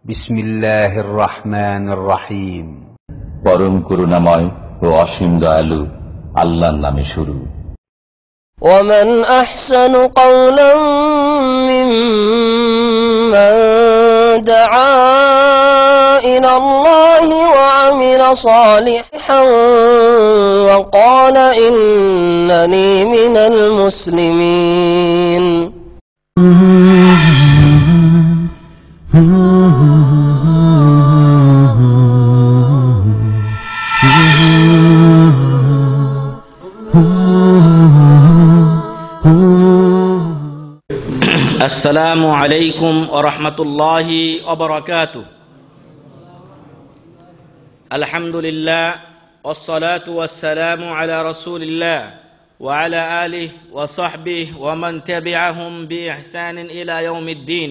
বিসমিল্লাহির রহমানির রহিম। পরম করুণাময় ও অসীম দয়ালু আল্লাহর নামে শুরু। ومن أحسن قولا ممن دعا إلى الله وعمل صالحا وقال إنني من المسلمين আসসালামু আলাইকুম ওয়া রাহমাতুল্লাহি ওয়া বারাকাতুহু। আলহামদুলিল্লাহ ওয়াসসালাতু ওয়াসসালামু আলা রাসূলিল্লাহ ওয়া আলা আলিহি ওয়া সাহবিহি ওয়া মান তাবি'আহুম বিইহসানিন ইলা ইয়াউমিদ্দিন।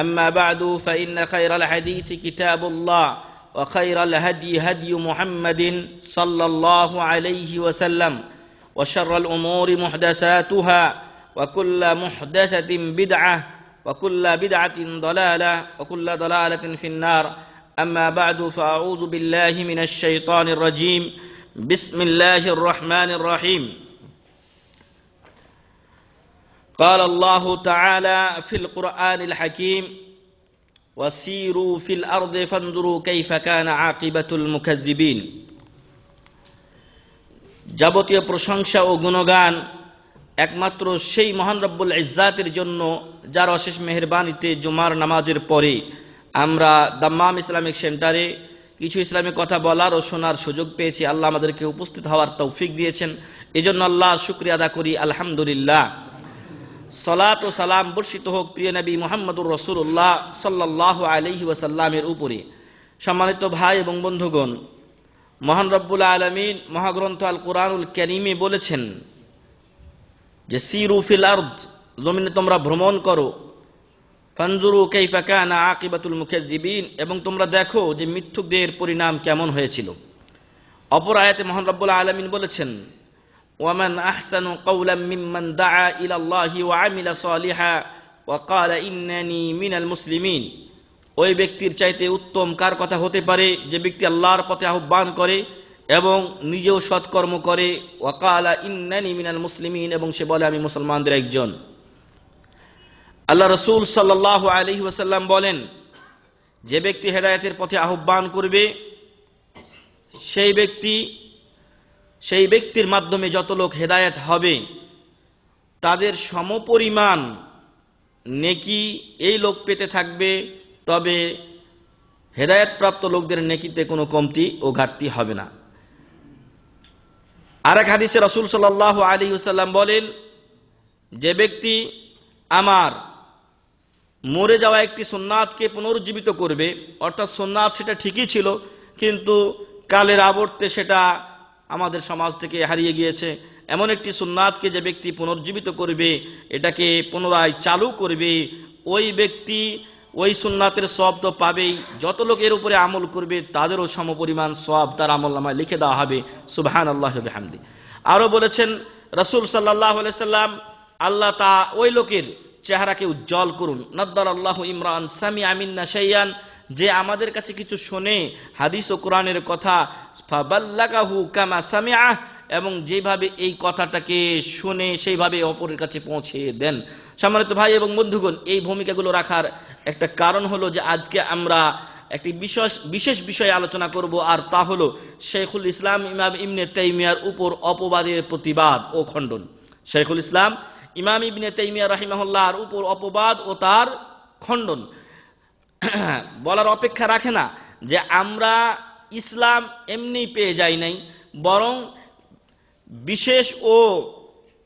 আম্মা বা'দু ফাইন্না খায়রাল হাদীসি কিতাবুল্লাহ ওয়া খায়রাল হাদyi হাদয়ু মুহাম্মাদিন সাল্লাল্লাহু আলাইহি ওয়া সাল্লাম ওয়া শাররাল উমুরি মুহদাসাতুহা وكل محدثة بدعة وكل بدعة ضلالة وكل ضلالة في النار. أما بعد فأعوذ بالله من الشيطان الرجيم. بسم الله الرحمن الرحيم. قال الله تعالى في القرآن الحكيم وسيروا في الأرض فانظروا كيف كان عاقبة المكذبين. যাবতীয় প্রশংসা ও গুণগান একমাত্র সেই মহান রব্বুল ইজ্জাতের জন্য, যার অশেষ মেহেরবানিতে জুমার নামাজের পরে আমরা দাম্মাম ইসলামিক সেন্টারে কিছু ইসলামিক কথা বলার ও শোনার সুযোগ পেয়েছি। আল্লাহ আমাদেরকে উপস্থিত হওয়ার তৌফিক দিয়েছেন, এজন্য আল্লাহর শুকরিয়া আদা করি আলহামদুলিল্লাহ। সালাত ও সালাম বর্ষিত হোক প্রিয় নবী মুহাম্মদুর রাসূলুল্লাহ সাল্লাল্লাহু আলাইহি ওয়াসাল্লামের উপরে। সম্মানিত ভাই এবং বন্ধুগণ, মহান রব্বুল আলামিন মহাগ্রন্থ আল কুরআনুল কারীমে বলেছেন যে সিরু ফিল আরদ, জমিনে তোমরা ভ্রমণ করো, ফানজুরু কাইফা কানা আকিবাতুল মুকাজ্জিবিন, এবং তোমরা দেখো যে মিথ্যুকদের পরিণাম কেমন হয়েছিল। অপর আয়াতে মহান রব্বুল আলামিন বলেছেন ওয়ামান আহসানু কাওলাম মিম্মান দাআ ইলাল্লাহি ওয়া আমিলা সালিহা ওয়া ক্বালা ইন্নানি মিনাল মুসলিমিন। ওই ব্যক্তির চাইতে উত্তম কার কথা হতে পারে যে ব্যক্তি আল্লাহর পথে আহ্বান করে এবং নিজেও সৎকর্ম করে, ওয়াকালা ইন্নানি মিনাল মুসলিমিন, এবং সে বলে আমি মুসলমানদের একজন। আল্লাহ রাসূল সাল্লাল্লাহু আলাইহি ওয়াসাল্লাম বলেন যে ব্যক্তি হেদায়েতের পথে আহ্বান করবে সেই ব্যক্তির মাধ্যমে যত লোক হেদায়েত হবে তাদের সমপরিমাণ নেকি এই লোক পেতে থাকবে, তবে হেদায়েতপ্রাপ্ত লোকদের নেকিতে কোনো কমতি ও ঘাটতি হবে না। আরেক হাদিসে রাসূল সাল্লাল্লাহু আলাইহি ওয়াসাল্লাম বলেন যে ব্যক্তি আমার মরে যাওয়া একটি সুন্নাতকে পুনরুজ্জীবিত করবে, অর্থাৎ সুন্নাত সেটা ঠিকই ছিল কিন্তু কালের আবর্তে সেটা আমাদের সমাজ থেকে হারিয়ে গিয়েছে, এমন একটি সুন্নাতকে যে ব্যক্তি পুনরুজ্জীবিত করবে, এটাকে পুনরায় চালু করবে, ওই ব্যক্তি ওই সুন্নাতের সওয়াব তো পাবেই, যত লোক এর উপরে আমল করবে তাদেরও সমপরিমাণ সওয়াব তার আমলনামায় লিখে দেওয়া হবে। সুবহানাল্লাহি ওয়া বিহামদি। আরো বলেছেন রাসূল সাল্লাল্লাহু আলাইহি সাল্লাম, আল্লাহ তা ওই লোকের চেহারাকে উজ্জ্বল করুন, নাদ্দারাল্লাহু ইমরান সামিআ মিন্না শাইয়ান, যে আমাদের কাছে কিছু শোনে হাদিস ও কোরআনের কথা, ফাবাল্লাগাহু কামা সামিআ, এবং যেভাবে এই কথাটাকে শুনে সেইভাবে অপরের কাছে পৌঁছে দেন। সম্মানিত ভাই এবং বন্ধুগণ, এই ভূমিকাগুলো রাখার একটা কারণ হলো যে আজকে আমরা একটি বিশেষ বিষয়ে আলোচনা করব, আর তা হলো শেখুল ইসলাম ইমাম ইবনে তাইমিয়ার উপর অপবাদের প্রতিবাদ ও খণ্ডন। শেখুল ইসলাম ইমাম ইবনে তাইমিয়া রাহিমাহুল্লাহর উপর অপবাদ ও তার খণ্ডন বলার অপেক্ষা রাখে না যে আমরা ইসলাম এমনি পেয়ে যাই নাই, বরং বিশেষ ও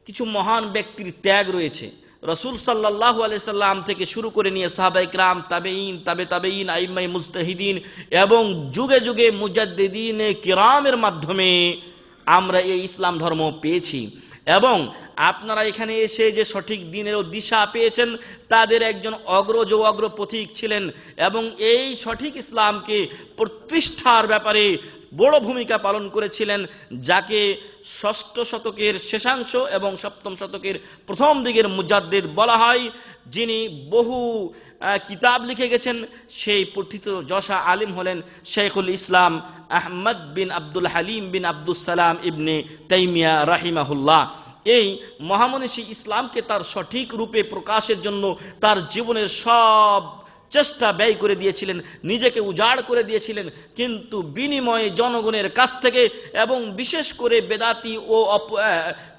কিছু মহান ব্যক্তির ত্যাগ রয়েছে। রাসূল সাল্লাল্লাহু আলাইহি সাল্লাম থেকে শুরু করে নিয়ে সাহাবায়ে কিরাম, তাবেঈন, তাবেঈন, আইম্মায়ে মুজতাহিদিন এবং যুগে যুগে মুজাদ্দিদিনে কিরামের মাধ্যমে আমরা এই ইসলাম ধর্ম পেয়েছি, এবং আপনারা এখানে এসে যে সঠিক দিনের দিশা পেয়েছেন তাদের একজন অগ্রজ ও অগ্রপথিক ছিলেন, এবং এই সঠিক ইসলামকে প্রতিষ্ঠার ব্যাপারে বড় ভূমিকা পালন করেছিলেন, যাকে ষষ্ঠ শতকের শেষাংশ এবং সপ্তম শতকের প্রথম দিকের মুজাদ্দিদ বলা হয়। যিনি বহু কিতাব লিখে গেছেন, সেই পঠিত যশা আলিম হলেন শেখুল ইসলাম আহমদ বিন আব্দুল হালিম বিন আব্দুল সালাম ইবনে তাইমিয়া রাহিমাহুল্লাহ। এই মহামনীষী ইসলামকে তার সঠিক রূপে প্রকাশের জন্য তার জীবনের সব চেষ্টা ব্যয় করে দিয়েছিলেন, নিজেকে উজাড় করে দিয়েছিলেন, কিন্তু বিনিময়ে জনগণের কাছ থেকে এবং বিশেষ করে বেদাতি ও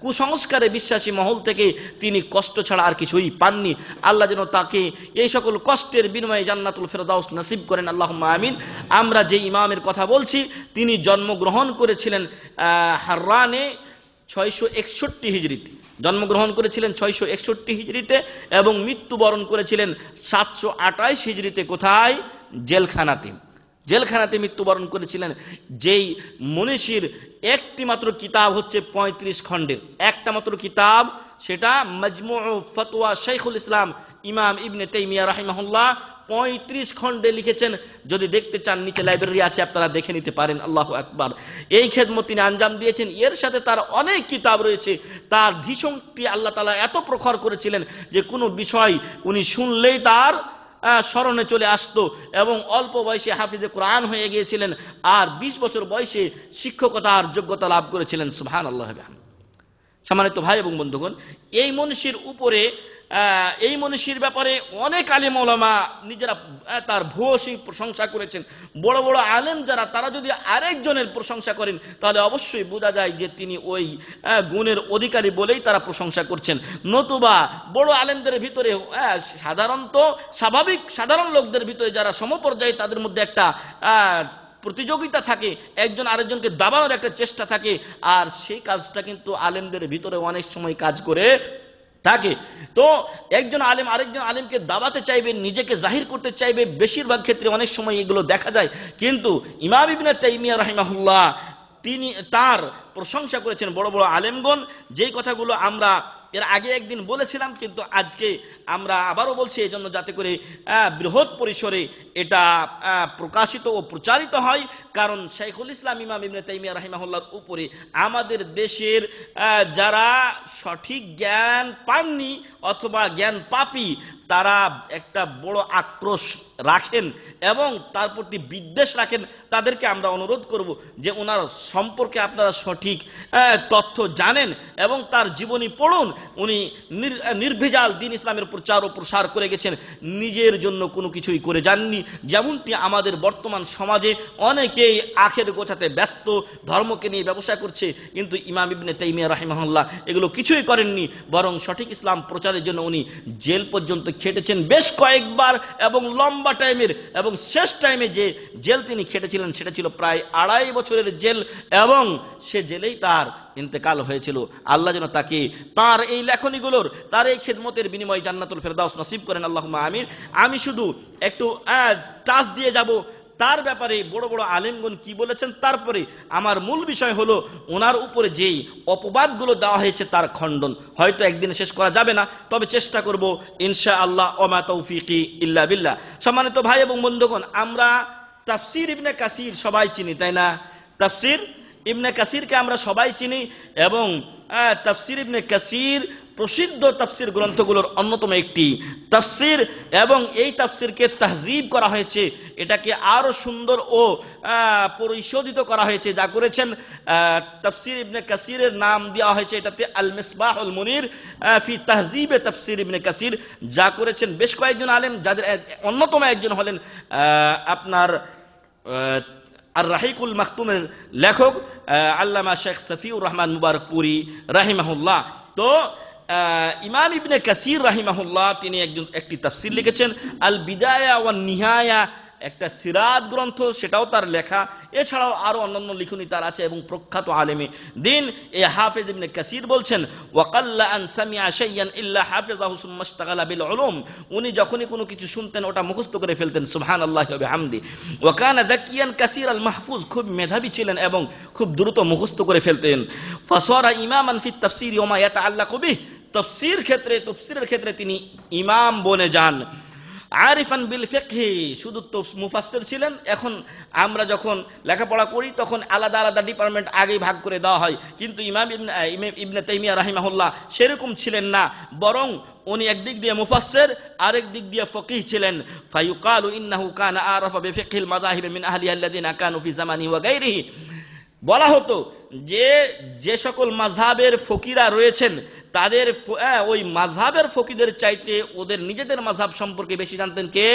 কুসংস্কারে বিশ্বাসী মহল থেকে তিনি কষ্ট ছাড়া আর কিছুই পাননি। আল্লাহ যেন তাকে এই সকল কষ্টের বিনিময়ে জান্নাতুল ফেরদাউস নসিব করেন, আল্লাহুম্মা আমিন। আমরা যে ইমামের কথা বলছি তিনি জন্মগ্রহণ করেছিলেন হাররানে 661 হিজরিতে, জন্মগ্রহণ করেছিলেন 661 হিজরিতে এবং মৃত্যুবরণ করেছিলেন 728 হিজরিতে। কোথায়? জেলখানাতে। জেলখানাতে মৃত্যুবরণ করেছিলেন। যেই মনীষীর একটি মাত্র কিতাব হচ্ছে 35 খণ্ডের, একটা মাত্র কিতাব, সেটা মাজমু' ফতোয়া শাইখুল ইসলাম ইমাম ইবনে তাইমিয়া রাহিমাহুল্লাহ 35 খণ্ডে লিখেছেন। যদি দেখতে চান নিচে লাইব্রেরি আছে, আপনারা দেখে নিতে পারেন। আল্লাহু আকবার। এই খেদমত তিনি আঞ্জাম দিয়েছেন। এর সাথে তার অনেক কিতাব রয়েছে। তার ধীশক্তি আল্লাহ তাআলা এত প্রখর করেছিলেন যে কোনো বিষয় উনি শুনলেই তার স্মরণে চলে আসতো এবং অল্প বয়সে হাফিজে কোরআন হয়ে গিয়েছিলেন আর 20 বছর বয়সে শিক্ষকতার যোগ্যতা লাভ করেছিলেন। সুবহানাল্লাহ। সম্মানিত ভাই এবং বন্ধুগণ, এই মনীষীর ব্যাপারে অনেক আলেম ওলামা নিজেরা তার ভূয়সী প্রশংসা করেছেন। বড় বড় আলেম যারা, তারা যদি আরেকজনের প্রশংসা করেন তাহলে অবশ্যই বোঝা যায় যে তিনি ওই গুণের অধিকারী বলেই তারা প্রশংসা করছেন। নতুবা বড় আলেমদের ভিতরে সাধারণত স্বাভাবিক সাধারণ লোকদের ভিতরে যারা সমপর্যায়ে, তাদের মধ্যে একটা প্রতিযোগিতা থাকে, একজন আরেকজনকে দাবানোর একটা চেষ্টা থাকে, আর সেই কাজটা কিন্তু আলেমদের ভিতরে অনেক সময় কাজ করে থাকে। তো একজন আলেম আরেকজন আলেমকে দাবাতে চাইবে, নিজেকে জাহির করতে চাইবে, বেশিরভাগ ক্ষেত্রে অনেক সময় এগুলো দেখা যায়। কিন্তু ইমাম ইবনে তাইমিয়া রাহিমাহুল্লাহ তিনি তার প্রশংসা করেছেন বড় বড় আলেমগণ। যেই কথাগুলো আমরা এর আগে একদিন বলেছিলাম, কিন্তু আজকে আমরা আবারও বলছি, এই জন্য যাতে করে বৃহৎ পরিসরে এটা প্রকাশিত ও প্রচারিত হয়। কারণ শাইখুল ইসলাম ইমাম ইবনে তাইমিয়া রাহিমাহুল্লাহর উপরে আমাদের দেশের যারা সঠিক জ্ঞান পাননি অথবা জ্ঞান পাপী, তারা একটা বড় আক্রোশ রাখেন এবং তার প্রতি বিদ্বেষ রাখেন। তাদেরকে আমরা অনুরোধ করব যে ওনার সম্পর্কে আপনারা সঠিক তথ্য জানেন এবং তার জীবনী পড়ুন। উনি নির্ভেজাল দ্বীন ইসলামের প্রচার ও প্রসার করে গেছেন, নিজের জন্য কোনো কিছুই করে যাননি। যেমনটি আমাদের বর্তমান সমাজে অনেকেই আখের গোছাতে ব্যস্ত, ধর্মকে নিয়ে ব্যবসা করছে, কিন্তু ইমাম ইবনে তাইমিয়া রাহিমাহুল্লাহ এগুলো কিছুই করেননি, বরং সঠিক ইসলাম প্রচারের জন্য উনি জেল পর্যন্ত খেটেছেন বেশ কয়েকবার এবং লম্বা টাইমের, এবং শেষ টাইমে যে জেল তিনি খেটেছিলেন সেটা ছিল প্রায় 2.5 বছরের জেল, এবং সে জেলেই তার ইন্তেকাল হয়েছিল। আল্লাহ যেন তাকে তার এই লেখনীগুলোর, তার এই খেদমতের বিনিময়ে জান্নাতুল ফেরদাউস নসিব করেন, আল্লাহুম্মা আমিন। আমি শুধু একটু টাচ দিয়ে যাব তার ব্যাপারে বড় বড় আলেমগণ কি বলেছেন, তারপরে আমার মূল বিষয় হলো ওনার উপরে যেই অপবাদগুলো দেওয়া হয়েছে তার খণ্ডন। হয়তো একদিনে শেষ করা যাবে না, তবে চেষ্টা করব ইনশাআল্লাহ। ওমা তৌফিকি ইল্লা বিল্লাহ। সম্মানিত ভাই এবং বন্ধুগণ, আমরা তাফসির ইবনে কাসির সবাই চিনি, তাই না? তাফসির ইবনে কাসিরকে আমরা সবাই চিনি, এবং তাফসির ইবনে কাসির প্রসিদ্ধ তাফসির গ্রন্থগুলোর অন্যতম একটি তাফসির, এবং এই তাফসিরকে তাহজিব করা হয়েছে, এটাকে আরো সুন্দর ও পরিশোধিত করা হয়েছে। যা করেছেন তাফসির ইবনে কাসিরের নাম দেওয়া হয়েছে এটাতে আল মিসবাহুল মুনির ফি তাহজিবে তাফসির ইবনে কাসির। যা করেছেন বেশ কয়েকজন আলেম, যাদের অন্যতম একজন হলেন আপনার আর রাহিকুল মাখতুমের লেখক আল্লামা শেখ সফিউর রহমান মুবারকপুরি রাহিমাহুল্লাহ। তো ইমাম ইবনে কাসির রাহিমাহুল্লাহ তিনি একটি তাফসির লিখেছেন, আল বিদায়া ওয়ান নিহায়া, একটা সিরাত গ্রন্থ, সেটাও তার লেখা। এছাড়াও আরো অন্যান্য লিখনী তার আছে, এবং প্রখ্যাত আলেমে দিন এই হাফেজ ইবনে কাসির বলছেন, ওয়াকাল্লা আন সামিআ শাইয়ান ইল্লা হাফিজাহু সুম্মা ইশতাগালা বিল উলুম। উনি যখনই কোনো কিছু শুনতেন ওটা মুখস্থ করে ফেলতেন, সুবহানাল্লাহি ওয়া বিহামদি। ওয়া কানা যাকিয়ান কাসীর আল মাহফুজ, খুব মেধাবী ছিলেন এবং খুব দ্রুত মুখস্থ করে ফেলতেন। ফাসারা ইমামান ফি তাফসীর ওয়া মা ইয়াতাআল্লাকু বিহি, তফসিরের ক্ষেত্রে তিনি ইমাম বনে যান। আরিফান বিল ফিকহি, শুধু তো মুফাসসির ছিলেন। এখন আমরা যখন লেখাপড়া করি তখন আলাদা আলাদা ডিপার্টমেন্ট আগেই ভাগ করে দেওয়া হয়, কিন্তু ইমাম ইবনে তাইমিয়া রাহিমাহুল্লাহ সেরকম ছিলেন না, বরং উনি একদিক দিয়ে মুফাসসির আরেক দিক দিয়ে ফকিহ ছিলেন। ফায়ুকালু ইন্নাহু কানা আরাফা বিফিকহিল মাযাহিব মিন আহলিহা আল্লাযিনা কানু ফি জামানিহি ওয়া গায়রিহি। বলা হতো যে সকল মাযহাবের ফকিরা রয়েছেন তাদের ওই মাযহাবের ফকিদের চাইতে ওদের নিজেদের মাযহাব সম্পর্কে বেশি জানতেন কে?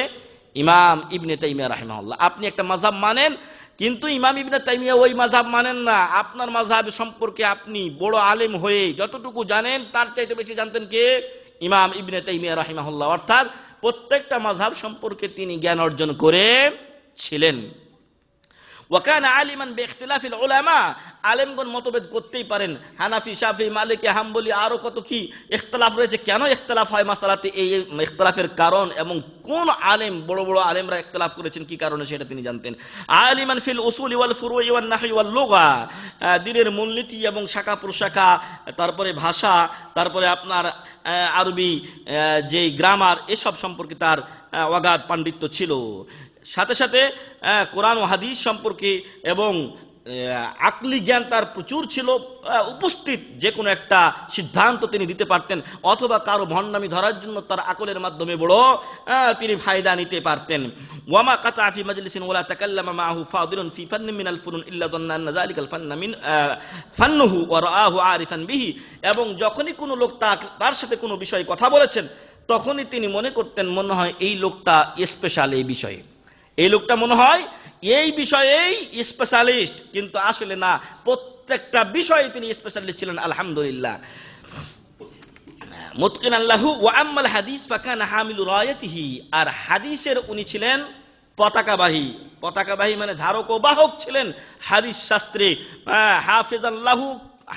ইমাম ইবনে তাইমিয়া রাহিমাহুল্লাহ। আপনি একটা মাযহাব মানেন, কিন্তু ইমাম ইবনে তাইমিয়া ওই মাযহাব মানেন না। আপনার মাযহাব সম্পর্কে আপনি বড় আলেম হয়ে যতটুকু জানেন তার চাইতে বেশি জানতেন কে? ইমাম ইবনে তাইমিয়া রাহিমাহুল্লাহ। অর্থাৎ প্রত্যেকটা মাযহাব সম্পর্কে তিনি জ্ঞান অর্জন করেছিলেন। ওয়াকানা আলিমান বিইখতিলাফিল উলামা, আলেমগণ মতভেদ করতেই পারেন। হানাফি, শাফি, মালিকি, হাম্বলি আরো কত কি ইখতিলাফ রয়েছে। কেন ইখতিলাফ হয় মাসালাতে, এই ইখতিলাফের কারণ এবং কোন আলেম, বড় বড় আলেমরা ইখতিলাফ করেছেন কি কারণে সেটা তিনি জানতেন। আলিমান ফিল উসুলি ওয়াল ফুরুই ওয়ান নাহই ওয়াল লুগা, দ্বীনের মূলনীতি এবং শাখা প্রশাখা, তারপরে ভাষা, তারপরে আপনার আরবি যে গ্রামার, এসব সম্পর্কে তার অগাধ পাণ্ডিত্য ছিল। সাথে সাথে কোরআন ও হাদিস সম্পর্কে এবং আকলি জ্ঞান তার প্রচুর ছিল। উপস্থিত যে কোনো একটা সিদ্ধান্ত তিনি দিতে পারতেন, অথবা কারো ভণ্ডামি ধরার জন্য তার আকলের মাধ্যমে বড় তিনি ফায়দা নিতে পারতেন। ওয়ামা কাতা ফি মাজলিসিন ওয়ালা তাকাল্লামা মাহু ফাদিলুন ফি ফান্নিন মিনাল ফুনুন ইল্লা যান্না আন্না যালিকাল ফান্না মিন ফান্নুহু ওয়া রাআহু আরিফান বিহি। এবং যখনই কোনো লোক তার সাথে কোনো বিষয়ে কথা বলেছেন তখনই তিনি মনে করতেন, মনে হয় এই লোকটা স্পেশাল এই বিষয়ে, এই লোকটা মনে হয় এই বিষয়েই স্পেশালিস্ট, কিন্তু আসলে না, প্রত্যেকটা বিষয়ে তিনি স্পেশালিস্ট ছিলেন। আলহামদুলিল্লাহ। মুতকিন আল্লাহু ওয়া আম্মাল হাদিস ফাকানা হামিলু রায়াতিহি, আর হাদিসের উনি ছিলেন পতাকাবাহী। পতাকাবাহী মানে ধারক ও বাহক ছিলেন হাদিস শাস্ত্রে। হাফেজ আল্লাহু,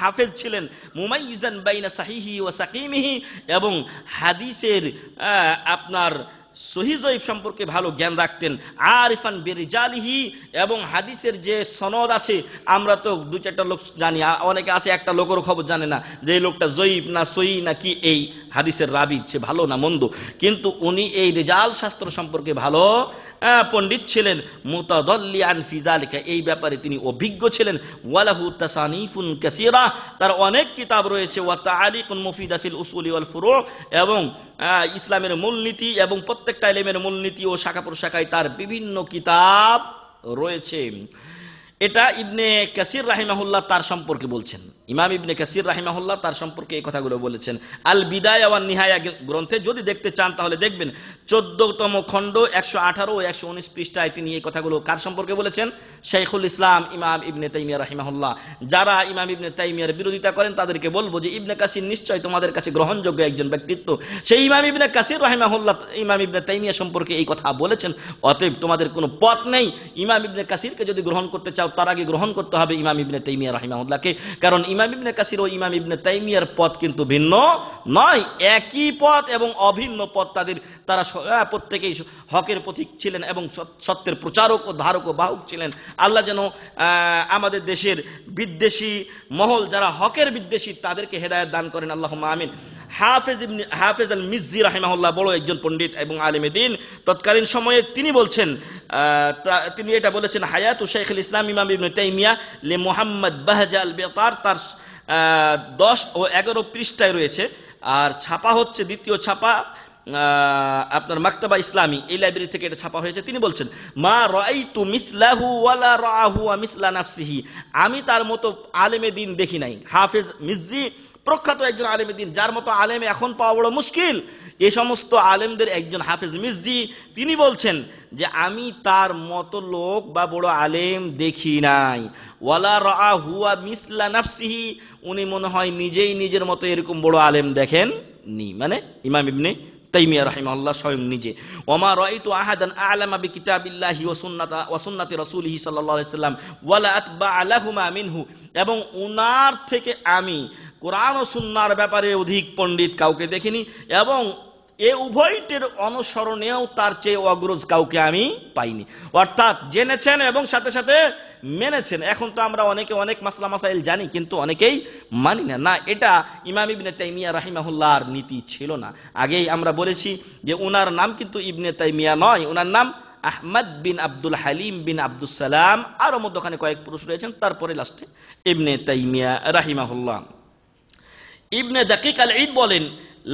হাফেজ ছিলেন। মুমাইয়িজান বাইনা সাহিহি ওয়া সাকিমিহি, এবং হাদিসের আপনার সহিহ জয়ীফ সম্পর্কে ভালো জ্ঞান রাখতেন। আরিফান বিরিজালিহি, এবং হাদিসের যে সনদ আছে, আমরা তো দু চারটা লোক জানি, অনেকে আছে একটা লোকেরও খবর জানে না যে এই লোকটা জয়ীফ না সহিহ না কি, এই হাদিসের রাবি সে ভালো না মন্দ, কিন্তু উনি এই রিজাল শাস্ত্র সম্পর্কে ভালো পণ্ডিত ছিলেন। মুতাদাল্লিআন ফি যালিকা, এই ব্যাপারে তিনি অভিজ্ঞ ছিলেন। ওয়ালাহু তাসানিফুন কাসীরা, তার অনেক কিতাব রয়েছে। ওয়া তাআলিকুন মুফিদা ফিল উসুলি ওয়াল ফুরু, এবং ইসলামের মূলনীতি এবং প্রত্যেকটা ইলমের মূলনীতি ও শাখা প্রশাখায় তার বিভিন্ন কিতাব রয়েছে। এটা ইবনে কাসির রাহিমাহুল্লাহ তার সম্পর্কে বলছেন। ইমাম ইবনে কাসির রাহিমাহুল্লাহ তার সম্পর্কে এই কথাগুলো বলেছেন। আল বিদায়া ওয়ান নিহায়া গ্রন্থে যদি দেখতে চান তাহলে দেখবেন 14তম খণ্ড 118 ও 119 পৃষ্ঠায় তিনি এই কথাগুলো কার সম্পর্কে বলেছেন? শাইখুল ইসলাম ইমাম ইবনে তাইমিয়া রাহিমাহুল্লাহ। যারা ইমাম ইবনে তাইমিয়ার বিরোধিতা করেন তাদেরকে বলবো যে ইবনে কাসির নিশ্চয় তোমাদের কাছে গ্রহণযোগ্য একজন ব্যক্তিত্ব। সেই ইমাম ইবনে কাসির রাহিমাহুল্লাহ ইমাম ইবনে তাইমিয়া সম্পর্কে এই কথা বলেছেন। অতএব তোমাদের কোনো পথ নেই, ইমাম ইবনে কাসিরকে যদি গ্রহণ করতে চাও তার আগে গ্রহণ করতে হবে ইমাম ইবনে তাইমিয়া রাহিমাহুল্লাহকে। কারণ ইমাম ইবনে কাসির ও ইমাম ইবনে তাইমিয়ার পথ কিন্তু ভিন্ন নয়, একই পথ এবং অভিন্ন পথ তাদের। তারা প্রত্যেকেই হকের পথিক ছিলেন এবং সত্যের প্রচারক ও ধারক ও বাহক ছিলেন। আল্লাহ যেন আমাদের দেশের বিদ্বেষী মহল যারা হকের বিদ্বেষী তাদেরকে হেদায়েত দান করেন, আল্লাহুম্মা আমিন। হাফেজ আল মিজ্জি রাহিমাহুল্লাহ বড় একজন পণ্ডিত এবং আলেমে দ্বীন। তৎকালীন সময়ে তিনি বলছেন, তিনি এটা বলেছেন, হায়াতু শাইখুল ইসলাম ইমাম ইবনে তাইমিয়া লে মুহাম্মদ বাহজা আল বেতার, তার 10 ও 11 পৃষ্ঠায় রয়েছে। আর ছাপা হচ্ছে, দ্বিতীয় ছাপা আপনার মাকতাবা ইসলামী, এই লাইব্রেরি থেকে এটা ছাপা হয়েছে। তিনি বলছেন, মা রাআইতু মিসলাহু ওয়ালা রাআহু মিসলা নাফসিহি, আমি তার মতো আলেমে দ্বীন দেখি নাই। হাফেজ মিজ্জি প্রখ্যাত একজন আলেমে দ্বীন, যার মতো আলেম এখন পাওয়া বড় মুশকিল। এই সমস্ত আলেমদের একজন হাফেজ মিজ্জি, তিনি বলছেন যে আমি তার মতো লোক বা বড় আলেম দেখি নাই। ওয়ালা রাআহু মিসলা নাফসিহি, উনি মনে হয় নিজেই নিজের মতো এরকম বড় আলেম দেখেন নি, মানে ইমাম ইবনে তাইমিয়া রাহিমাহুল্লাহ স্বয়ং নিজে। ওমা রাআইতু আহাদান আ'লামা বিকিতাবিল্লাহি ওয়া সুন্নাতি রাসূলিহি সাল্লাল্লাহু আলাইহি সাল্লাম ওয়ালা আতবা'a লাহুমা মিনহু, এবং উনার থেকে আমি কোরআন ও সুন্নাহর ব্যাপারে অধিক পণ্ডিত কাউকে দেখিনি, এবং উভয়টির অনুসরণেও তার চেয়ে অগ্রজ কাউকে আমি পাইনি। অর্থাৎ জেনেছেন এবং সাথে সাথে মেনেছেন। এখন তো আমরা অনেকে অনেক মাসলা মাসাইল জানি, কিন্তু অনেকেই মানি না। না, এটা ইমাম ইবনে তাইমিয়া রাহিমাহুল্লাহর নীতি ছিল না। আগেই আমরা বলেছি যে ওনার নাম কিন্তু ইবনে তাইমিয়া নয়, ওনার নাম আহমদ বিন আব্দুল হালিম বিন আব্দুল সালাম, আরো মধ্যখানে কয়েক পুরুষ রয়েছেন, তারপরে লাস্টে ইবনে তাইমিয়া রাহিমাহুল্লাহ। ইবনে দাকিক আল ঈদ বলেন,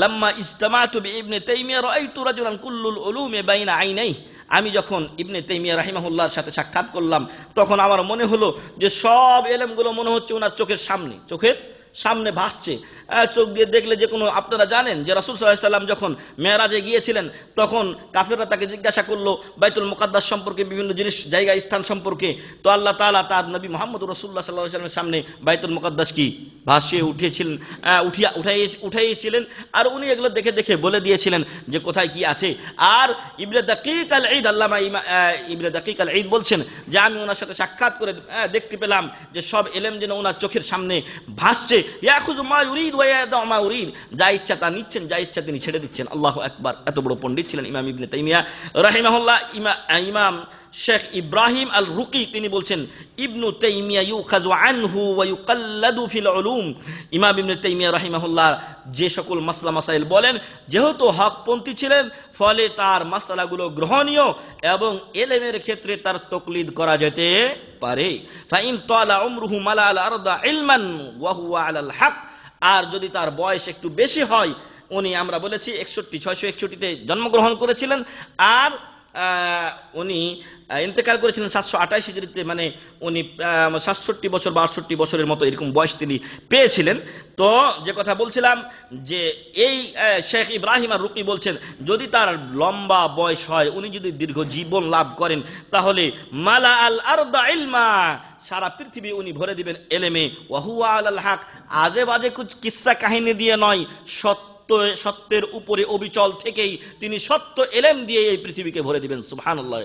লাম্মা ইজতামাতু বিইবনে তাইমিয়া রাআইতু রাজুলান কুল্লুল উলুমি বাইনা আইনাইহি, আমি যখন ইবনে তাইমিয়া রাহিমাহুল্লাহর সাথে সাক্ষাৎ করলাম তখন আমার মনে হলো যে সব এলেমগুলো মনে হচ্ছে ওনার চোখের সামনে ভাসছে। চোখ দিয়ে দেখলে যে কোনো, আপনারা জানেন যে রাসূল সাল্লাল্লাহু আলাইহি ওয়াসাল্লাম যখন মেরাজে গিয়েছিলেন তখন কাফেররা তাকে জিজ্ঞাসা করলো বাইতুল মুকাদ্দাস সম্পর্কে, বিভিন্ন জিনিস, জায়গা, স্থান সম্পর্কে। তো আল্লাহ তাআলা তার নবী মুহাম্মদ রাসূলুল্লাহ সাল্লাল্লাহু আলাইহি ওয়াসাল্লামের সামনে বাইতুল মুকাদ্দাস কি ভাসিয়ে উঠাইয়েছিলেন, আর উনি এগুলো দেখে দেখে বলে দিয়েছিলেন যে কোথায় কি আছে। আর ইবনে দাকিক আল ঈদ, আল্লামা ইবনে দাকিক আল ঈদ বলছেন যে আমি ওনার সাথে সাক্ষাৎ করে দেখতে পেলাম যে সব এলেম যেন ওনার চোখের সামনে ভাসছে। ইয়াখুযু মা ইউরিদ ওয়া ইয়াদাউ মা ইউরিদ, যা ইচ্ছা তা নিচ্ছেন, যা ইচ্ছা তিনি ছেড়ে দিচ্ছেন। আল্লাহু আকবার। এত বড় পণ্ডিত ছিলেন ইমাম ইবনে তাইমিয়া রাহিমাহুল্লাহ। ইমাম শেখ ইব্রাহিম আল রুকি তিনি বলছেন, ইবনু তাইমিয়া ইউখাযু আনহু ওয়া ইউকাল্লাদু ফিল উলুম। ইমাম ইবনে তাইমিয়া রাহিমাহুল্লাহ যে সকল মাসলা মাসাইল বলেন, যেহেতু হকপন্থী ছিলেন, ফলে তার মাসলাগুলো গ্রহণীয় এবং এলেমের ক্ষেত্রে তার তাকলিদ করা যেতে পারে। ফাইন তালা উমরুহু মালাল আরদা ইলমান ওয়া হুয়া আলাল হক, আর যদি তার বয়স একটু বেশি হয়, উনি আমরা বলেছি 661তে জন্মগ্রহণ করেছিলেন, আর উনি ইন্তেকাল করেছিলেন 728 হিজরিতে, মানে উনি 67 বছর বা 68 বছরের মতো এরকম বয়স তিনি পেয়েছিলেন। তো যে কথা বলছিলাম যে এই শেখ ইব্রাহিম আর রুকি বলছেন যদি তার লম্বা বয়স হয়, উনি যদি দীর্ঘ জীবন লাভ করেন, তাহলে মালা আল আরদা ইলমা, সারা পৃথিবী উনি ভরে দিবেন এলেমে, ওয়া হুয়া আলাল হক, আজে বাজে কুছ কিস্সা কাহিনী দিয়ে নয়, সত্যের উপরে অবিচল থেকেই তিনি সত্য এলেম দিয়ে এই পৃথিবীকে ভরে দিবেন। সুবহানাল্লাহ।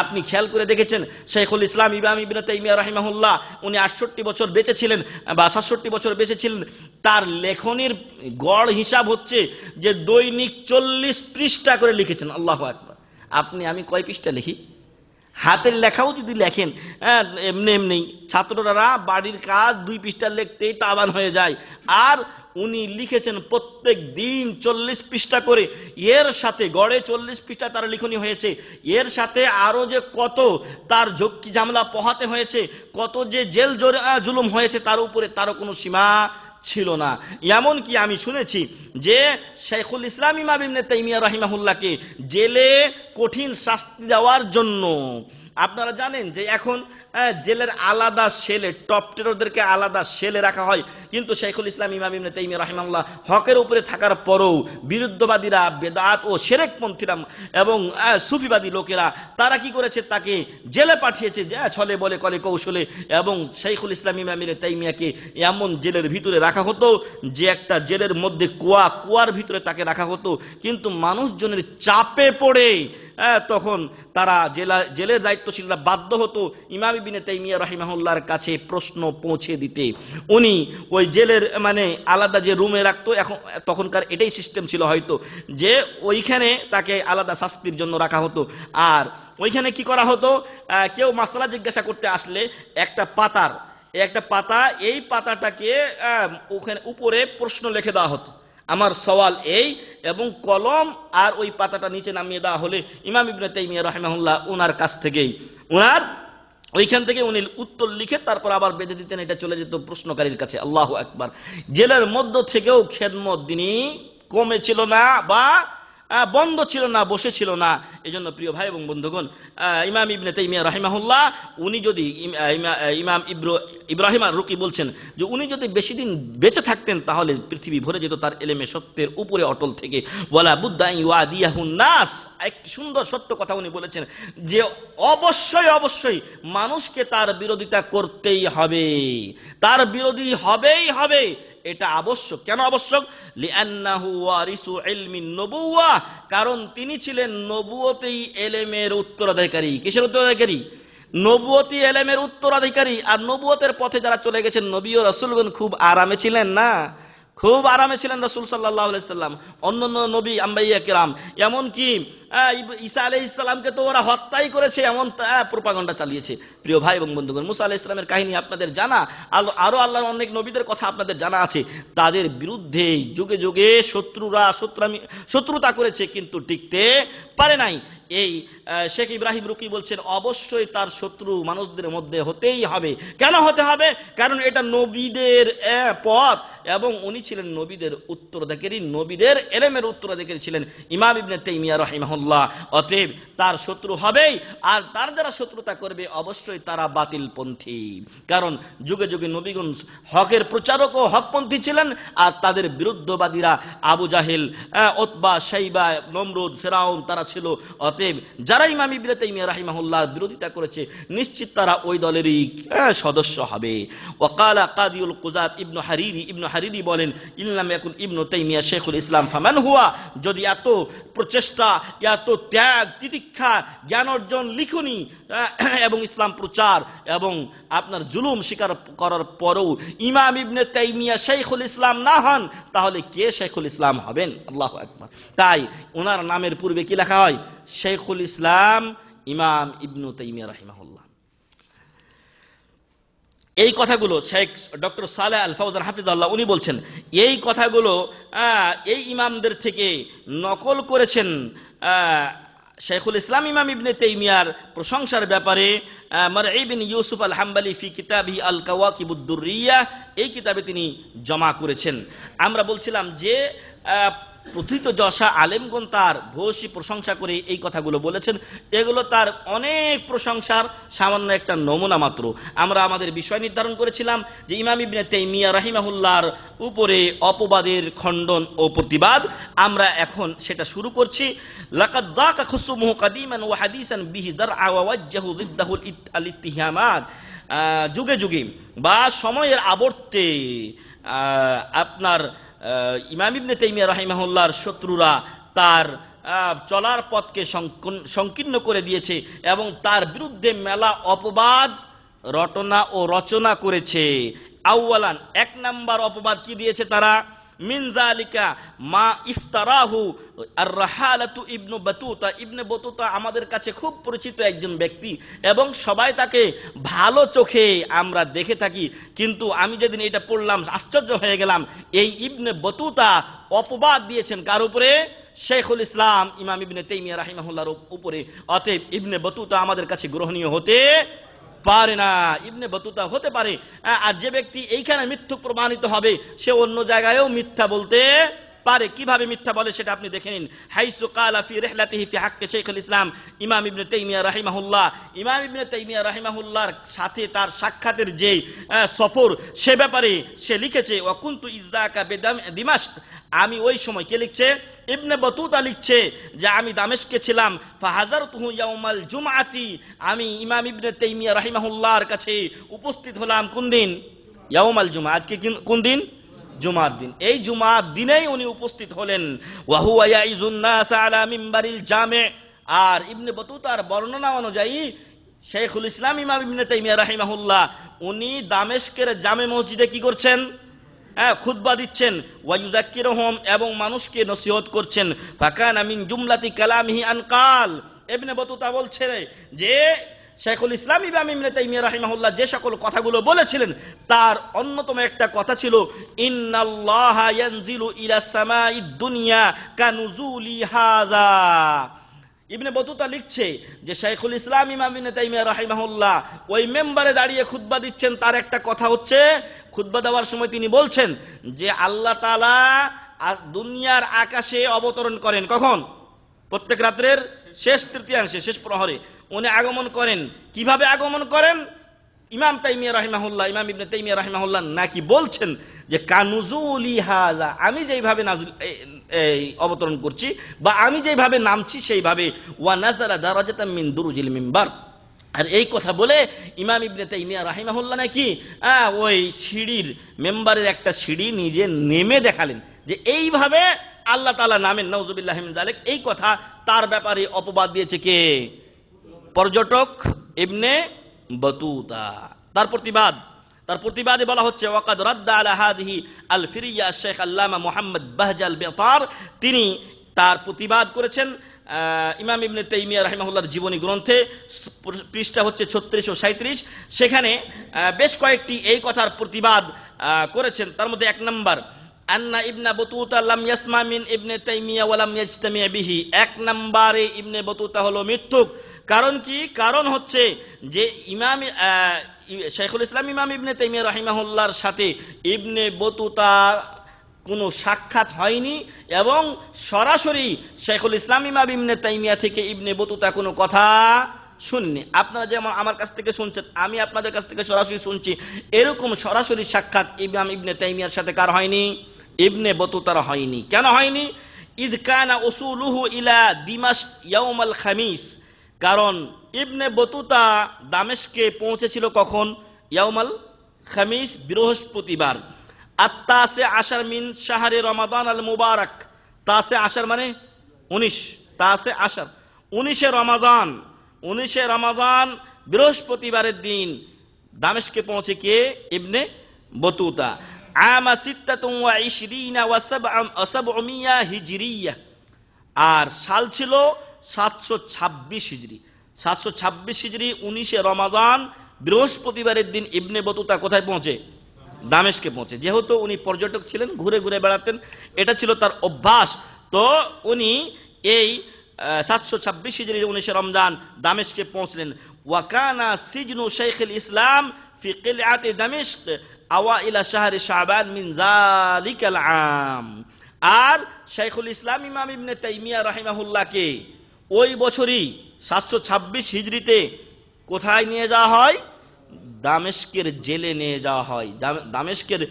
আপনি খেয়াল করে দেখেছেন শাইখুল ইসলাম ইমাম ইবনে তাইমিয়া রাহিমাহুল্লাহ উনি 68 বছর বেঁচে ছিলেন বা 67 বছর বেঁচে ছিলেন। তার লেখনির গড় হিসাব হচ্ছে যে দৈনিক 40 পৃষ্ঠা করে লিখেছেন। আল্লাহু আকবার। আপনি আমি কয় পৃষ্ঠা লিখি? হাতের লেখাও যদি লেখেন এমনি ছাত্ররা বাড়ির কাজ 2 পৃষ্ঠা লিখতেই তাবান হয়ে যায়, আর উনি লিখেছেন প্রত্যেক দিন 40 পৃষ্ঠা করে। এর সাথে গড়ে 40 পৃষ্ঠা তার লিখনি হয়েছে, এর সাথে আরো যে কত তার ঝক্কি ঝামেলা পোহাতে হয়েছে, কত যে জেল জুলুম হয়েছে তার উপরে তারও কোনো সীমা ছিল না। এমন কি আমি শুনেছি যে শাইখুল ইসলাম ইমাম ইবনে তাইমিয়া রাহিমাহুল্লাহকে জেলে কঠিন শাস্তি দেওয়ার জন্য, আপনারা জানেন যে এখন জেলের আলাদা সেলে, টপ টেররদেরকে আলাদা সেলে রাখা হয়, কিন্তু শাইখুল ইসলাম ইমাম ইবনে তাইমিয়া রাহিমাহুল্লাহ হকের উপরে থাকার পরও বিরুদ্ধবাদীরা, বেদাত ও শিরকপন্থীরা এবং সুফিবাদী লোকেরা তারা কি করেছে, তাকে জেলে পাঠিয়েছে ছলে বলে কলে কৌশলে। এবং শাইখুল ইসলাম ইমাম ইবনে তাইমিয়াকে এমন জেলের ভিতরে রাখা হতো যে একটা জেলের মধ্যে কুয়ার ভিতরে তাকে রাখা হতো, কিন্তু মানুষজনের চাপে পড়ে তখন তারা জেলের দায়িত্বশীলরা বাধ্য হতো ইমাম ইবনে তাইমিয়া রাহিমাহুল্লাহর কাছে প্রশ্ন পৌঁছে দিতে। উনি ওই জেলের মানে আলাদা যে রুমে রাখতো, এখন তখনকার এটাই সিস্টেম ছিল হয়তো, যে ওইখানে তাকে আলাদা শাস্তির জন্য রাখা হতো। আর ওইখানে কি করা হতো, কেউ মাসলা জিজ্ঞাসা করতে আসলে একটা পাতা, এই পাতাটাকে ওখানে উপরে প্রশ্ন লিখে দেওয়া হতো, আমার সওয়াল এই, এবং কলম আর ওই পাতাটা নিচে নামিয়ে দেওয়া হলে ইমাম ইবনে তাইমিয়া রাহিমাহুল্লাহ ওনার কাছ থেকেই ওইখান থেকে উনি উত্তর লিখে তারপর আবার বেঁধে দিতেন, এটা চলে যেত প্রশ্নকারীর কাছে। আল্লাহু আকবার। জেলের মধ্য থেকেও খেদমত দিনই কমে ছিল না বা বন্ধ ছিল না, বসে ছিল না। এই জন্য প্রিয় ভাই এবং বন্ধুগণ, ইমাম ইবনে তাইমিয়া রাহিমাহুল্লাহ উনি যদি ইমাম ইব্রাহিম আর রুকি বলছেন যে উনি যদি বেশি দিন বেঁচে থাকতেন তাহলে পৃথিবী ভরে যেত তার এলেমে, সত্যের উপরে অটল থেকে। ওয়ালা বুদ্দা ইউআদিয়াহুন নাস, একটি সুন্দর সত্য কথা উনি বলেছেন যে অবশ্যই মানুষকে তার বিরোধিতা করতেই হবে, তার বিরোধী হবেই হবে, এটা আবশ্যক। কেন আবশ্যক? লিআন্নাহু ওয়ারিসু ইলমিন নবুওয়া, কারণ তিনি ছিলেন নবুয়তেই এলেমের উত্তরাধিকারী। কিসের উত্তরাধিকারী? নবুয়তি এলেমের উত্তরাধিকারী। আর নবুয়তের পথে যারা চলে গেছেন, নবী ও রাসূলগণ খুব আরামে ছিলেন না, খুব আরামে ছিলেন রাসূল সাল্লাল্লাহু আলাইহি সাল্লাম, অন্যান্য নবী আম্বিয়া কিরাম, এমনকি ঈসা আলাইহিস সালামকে তো ওরা হত্যাই করেছে, এমন প্রোপাগান্ডা চালিয়েছে। প্রিয় ভাই এবং বন্ধুগণ, মুসা আলাইহিস সালামের কাহিনী আপনাদের জানা, আরো আল্লাহর অনেক নবীদের কথা আপনাদের জানা আছে। তাদের বিরুদ্ধে যুগে যুগে শত্রুতা করেছে, কিন্তু টিকতে পারে নাই। এই শেখ ইব্রাহিম রুকি বলছেন অবশ্যই তার শত্রু মানুষদের মধ্যে হতেই হবে। কেন হতে হবে? কারণ এটা নবীদের পথ এবং উনি ছিলেন নবীদের উত্তরাধিকারী, নবীদের এলেমের উত্তরাধিকারী ছিলেন ইমাম ইবনে তাইমিয়া রাহিমাহুল্লাহ। অতএব তার শত্রু হবেই, আর তার যারা শত্রুতা করবে অবশ্যই তারা বাতিলপন্থী। কারণ যুগে যুগে নবীগণ হকের প্রচারক ও হকপন্থী ছিলেন, আর তাদের বিরুদ্ধবাদীরা আবু জাহেল, উতবা, শাইবা, নমরুদ, ফেরাউন তারা ছিল। অতএব যারা ইমাম ইবনে তাইমিয়া রাহিমাহুল্লাহর বিরোধিতা করেছে নিশ্চিত তারা ওই দলেরই সদস্য হবে। ওয়াকালা কাদিউল কুজাত ইবনু হারিরি বলেন, ইল্লাম ইয়াকুন ইবনু তাইমিয়া শেখুল ইসলাম ফামান হুয়া, যদি এত প্রচেষ্টা, এত ত্যাগ, তিতিক্ষা, জ্ঞান অর্জন, লিখনি এবং ইসলাম প্রচার এবং আপনার জুলুম স্বীকার করার পরেও ইমাম ইবনে তাইমিয়া শেখুল ইসলাম না হন, তাহলে কে শেখুল ইসলাম হবেন? আল্লাহু আকবার। তাই ওনার নামের পূর্বে কি লেখা হয়? শেখুল ইসলাম ইমাম ইবনু তাইমিয়া রাহিমাহুল্লাহ। এই কথাগুলো শেখ ডক্টর সালেহ আল ফাওজান হাফিজাল্লাহ উনি বলছেন, এই কথাগুলো এই ইমামদের থেকে নকল করেছেন শেখুল ইসলাম ইমাম ইবনে তাইমিয়ার প্রশংসার ব্যাপারে মারঈ বিন ইউসুফ আল হাম্বলি ফি কিতাবিহি আল কাওয়াকিবুদ দুররিয়া, এই কিতাবে তিনি জমা করেছেন। আমরা বলছিলাম যে প্রথিত যশা আলেমগণ তার ভূয়সী প্রশংসা করে এই কথাগুলো বলেছেন, এগুলো তার অনেক প্রশংসার সামান্য একটা নমুনা মাত্র। আমরা আমাদের বিষয় নির্ধারণ করেছিলাম যে ইমাম ইবনে তাইমিয়া রাহিমাহুল্লাহর উপরে অপবাদের খণ্ডন ও প্রতিবাদ। আমরা এখন সেটা শুরু করছি। লাকাদ দাকা খুসুমুহু কাদিমান ওয়া হাদিসান বিহি দারআ ওয়া ওয়াজ্জাহু জিদ্দাহু আল ইত্তিহামাত, যুগে যুগে বা সময়ের আবর্তে আপনার ইমাম ইবনে তাইমিয়া রাহিমাহুল্লাহর শত্রুরা তার চলার পথকে সংকীর্ণ করে দিয়েছে এবং তার বিরুদ্ধে মেলা অপবাদ রটনা ও রচনা করেছে। আউয়ালান, এক নাম্বার অপবাদ কি দিয়েছে তারা? মিন যালিকা মা ইফতারাহু আর-রাহালাতু ইবনু বাতুতা। ইবনে বাতুতা আমাদের কাছে খুব পরিচিত একজন ব্যক্তি এবং সবাই তাকে ভালো চোখে আমরা দেখে থাকি, কিন্তু আমি যেদিন এটা পড়লাম আশ্চর্য হয়ে গেলাম। এই ইবনে বাতুতা অপবাদ দিয়েছেন কার উপরে? শেখুল ইসলাম ইমাম ইবনে তাইমিয়া রাহিমাহুল্লাহর উপরে। অতএব ইবনে বাতুতা আমাদের কাছে গ্রহণীয় হতে পারে না। ইবনে বাতুতা হতে পারে, আর যে ব্যক্তি এইখানে মিথ্যুক প্রমাণিত হবে সে অন্য জায়গায়ও মিথ্যা বলতে পারে। কিভাবে মিথ্যা বলে সেটা আপনি দেখে নিন। হাইসু কালা ফি রিহলাতিহি ফি হাক্কি শেখুল ইসলাম ইমাম ইবনে তাইমিয়া রাহিমাহুল্লাহ, ইমাম ইবনে তাইমিয়া রাহিমাহুল্লাহর সাথে তার সাক্ষাতের যে সফর সে ব্যাপারে সে লিখেছে, ওয়া কুনতু ইযাকা বিদামাশক, আমি ওই সময়, কে লিখছে? ইবনে বাতুতা লিখছে যে আমি দামেস্কে ছিলাম। ফাহাজারতুহু ইয়াউমাল জুমআতি, আমি ইমাম ইবনে তাইমিয়া রাহিমাহুল্লাহর কাছে উপস্থিত হলাম কোন দিন? ইয়াউমাল জুমআ। আজকে কোন দিন? জুমার দিন। এই জুমার দিনেই উনি উপস্থিত হলেন। ওয়া হুয়া ইয়াইজুন নাস আলা মিম্বারিল জামে। আর ইবনে বাতুতার বর্ণনা অনুযায়ী শেখুল ইসলাম ইমাম ইবনে তাইমিয়া রাহিমাহুল্লাহ উনি দামেস্কের জামে মসজিদে কি করছেন? খুতবা দিচ্ছেন। ওয়ায়ুযাক্কিরুহুম, এবং মানুষকে নসিহত করছেন। ফাকানা মিন জুমলাতি কালামিহি আনকাল, ইবনে বাতুতা বলছে যে শেখুল ইসলাম ইমাম ইবনে তাইমিয়া রাহিমাহুল্লাহ যে সকল কথাগুলো বলেছিলেন তার অন্যতম একটা কথা ছিল, ইন্নাল্লাহা ইয়ানজিলু ইলা সামাইদ দুনিয়া কানুজুলি হাযা। ইবনে বাতুতা লিখছে যে শেখুল ইসলাম ইমাম ইবনে তাইমিয়া রাহিমাহুল্লাহ ওই মেম্বারে দাঁড়িয়ে খুতবা দিচ্ছেন। তার একটা কথা হচ্ছে, খুতবা দেওয়ার সময় তিনি বলছেন যে আল্লাহ তাআলা দুনিয়ার আকাশে অবতরণ করেন। কখন? প্রত্যেক রাত্রের শেষ তৃতীয়াংশে, শেষ প্রহরে উনি আগমন করেন। কিভাবে আগমন করেন? ইমাম তাইমিয়া রাহিমাহুল্লাহ, ইমাম ইবনে তাইমিয়া রাহিমাহুল্লাহ নাকি বলছেন যে কানুজুলি হাযা, আমি যেইভাবে অবতরণ করছি বা আমি যেইভাবে নামছি সেইভাবে। ওয়া নাযালা দারাজাতাম মিন দুরুজিল মিম্বার। আর এই কথা বলে ইমাম ইবনে তাইমিয়া রাহিমাহুল্লাহ নাকি ওই সিঁড়ির, মেম্বারের একটা সিঁড়ি নিজে নেমে দেখালেন যে এইভাবে আল্লাহ তাআলা নামেন। নাউযুবিল্লাহি মিন যালিক। এই কথা তার ব্যাপারে অপবাদ দিয়েছে কে? পর্যটক ইবনে বাতুতা। তার প্রতিবাদ তার প্রতিবাদে বলা হচ্ছে ওয়াকাদ রাদ্দা আলা হাদিহি আল ফিরিয়া শেখ আল্লামা মুহাম্মদ বাহজাল বেতার, তিনি তার প্রতিবাদ করেছেন ইমাম ইবনে তাইমিয়া রাহিমাহুল্লাহর জীবনী গ্রন্থে, পৃষ্ঠা হচ্ছে 36 ও 37। সেখানে বেশ কয়েকটি এই কথার প্রতিবাদ করেছেন। তার মধ্যে 1 নম্বর, আন্না ইবনে বতুতা লাম ইয়াসমা মিন ইবনে তাইমিয়া ওয়া লাম ইয়াজতামি বিহি। 1 নম্বরে ইবনে বতুতা হলো মিথ্যুক। কারণ কি? কারণ হচ্ছে যে ইমাম শাইখুল ইসলাম ইমাম ইবনে তাইমিয়া রাহিমাহুল্লাহর সাথে ইবনে বতুতা কোনো সাক্ষাৎ হয়নি এবং সরাসরি শাইখুল ইসলাম ইমাম ইবনে তাইমিয়া থেকে ইবনে বতুতা কোনো কথা শুননি। আপনারা যেমন আমার কাছ থেকে শুনছেন, আমি আপনাদের কাছ থেকে সরাসরি শুনছি, এরকম সরাসরি সাক্ষাৎ ইমাম ইবনে তাইমিয়ার সাথে কার হয়নি? ইবনে বতুতার হয়নি। কেন হয়নি? ইদ কানা উসুলুহু ইলা দিমাশক ইয়াউমাল খামিস, কারণ ইবনে বতুতা দামেস্কে পৌঁছেছিল কখন? ইয়াউমাল খামিস, বৃহস্পতিবার। আত্তাসে আশার মিন শাহরে রমাদান আল মুবারক। তাসে আশার মানে 19, তাসে আশার 19 রমাদান, 19 রমাদান বৃহস্পতিবারের দিন দামেস্কে পৌঁছে কে? Ibn Battuta. আমা 26 ওয়া 700 হিজরিয়া, আর সাল ছিল 726 হিজরি। 726 হিজরি 19 রমাদান বৃহস্পতিবারের দিন ইবনে বতুতা কোথায় পৌঁছে? দামেস্কে পৌঁছে। যেহেতু উনি পর্যটক ছিলেন, ঘুরে ঘুরে বেড়াতেন, এটা ছিল তার অভ্যাস, তো উনি এই 726 হিজরি 19 রমজান দামেস্কে পৌঁছলেন। ওয়াকানা সিজনু শাইখুল ইসলাম ফি কিলআতি দামেস্ক আওয়াইলা শাহরি শাবান মিন যালিকাল আম। আর শাইখুল ইসলাম ইমাম ইবনে তাইমিয়া রাহিমাহুল্লাহকে ওই বছরই 726 হিজরিতে কোথায় নিয়ে যাওয়া হয়? দামেস্কের জেলে নিয়ে যাওয়া হয়। দামেস্কের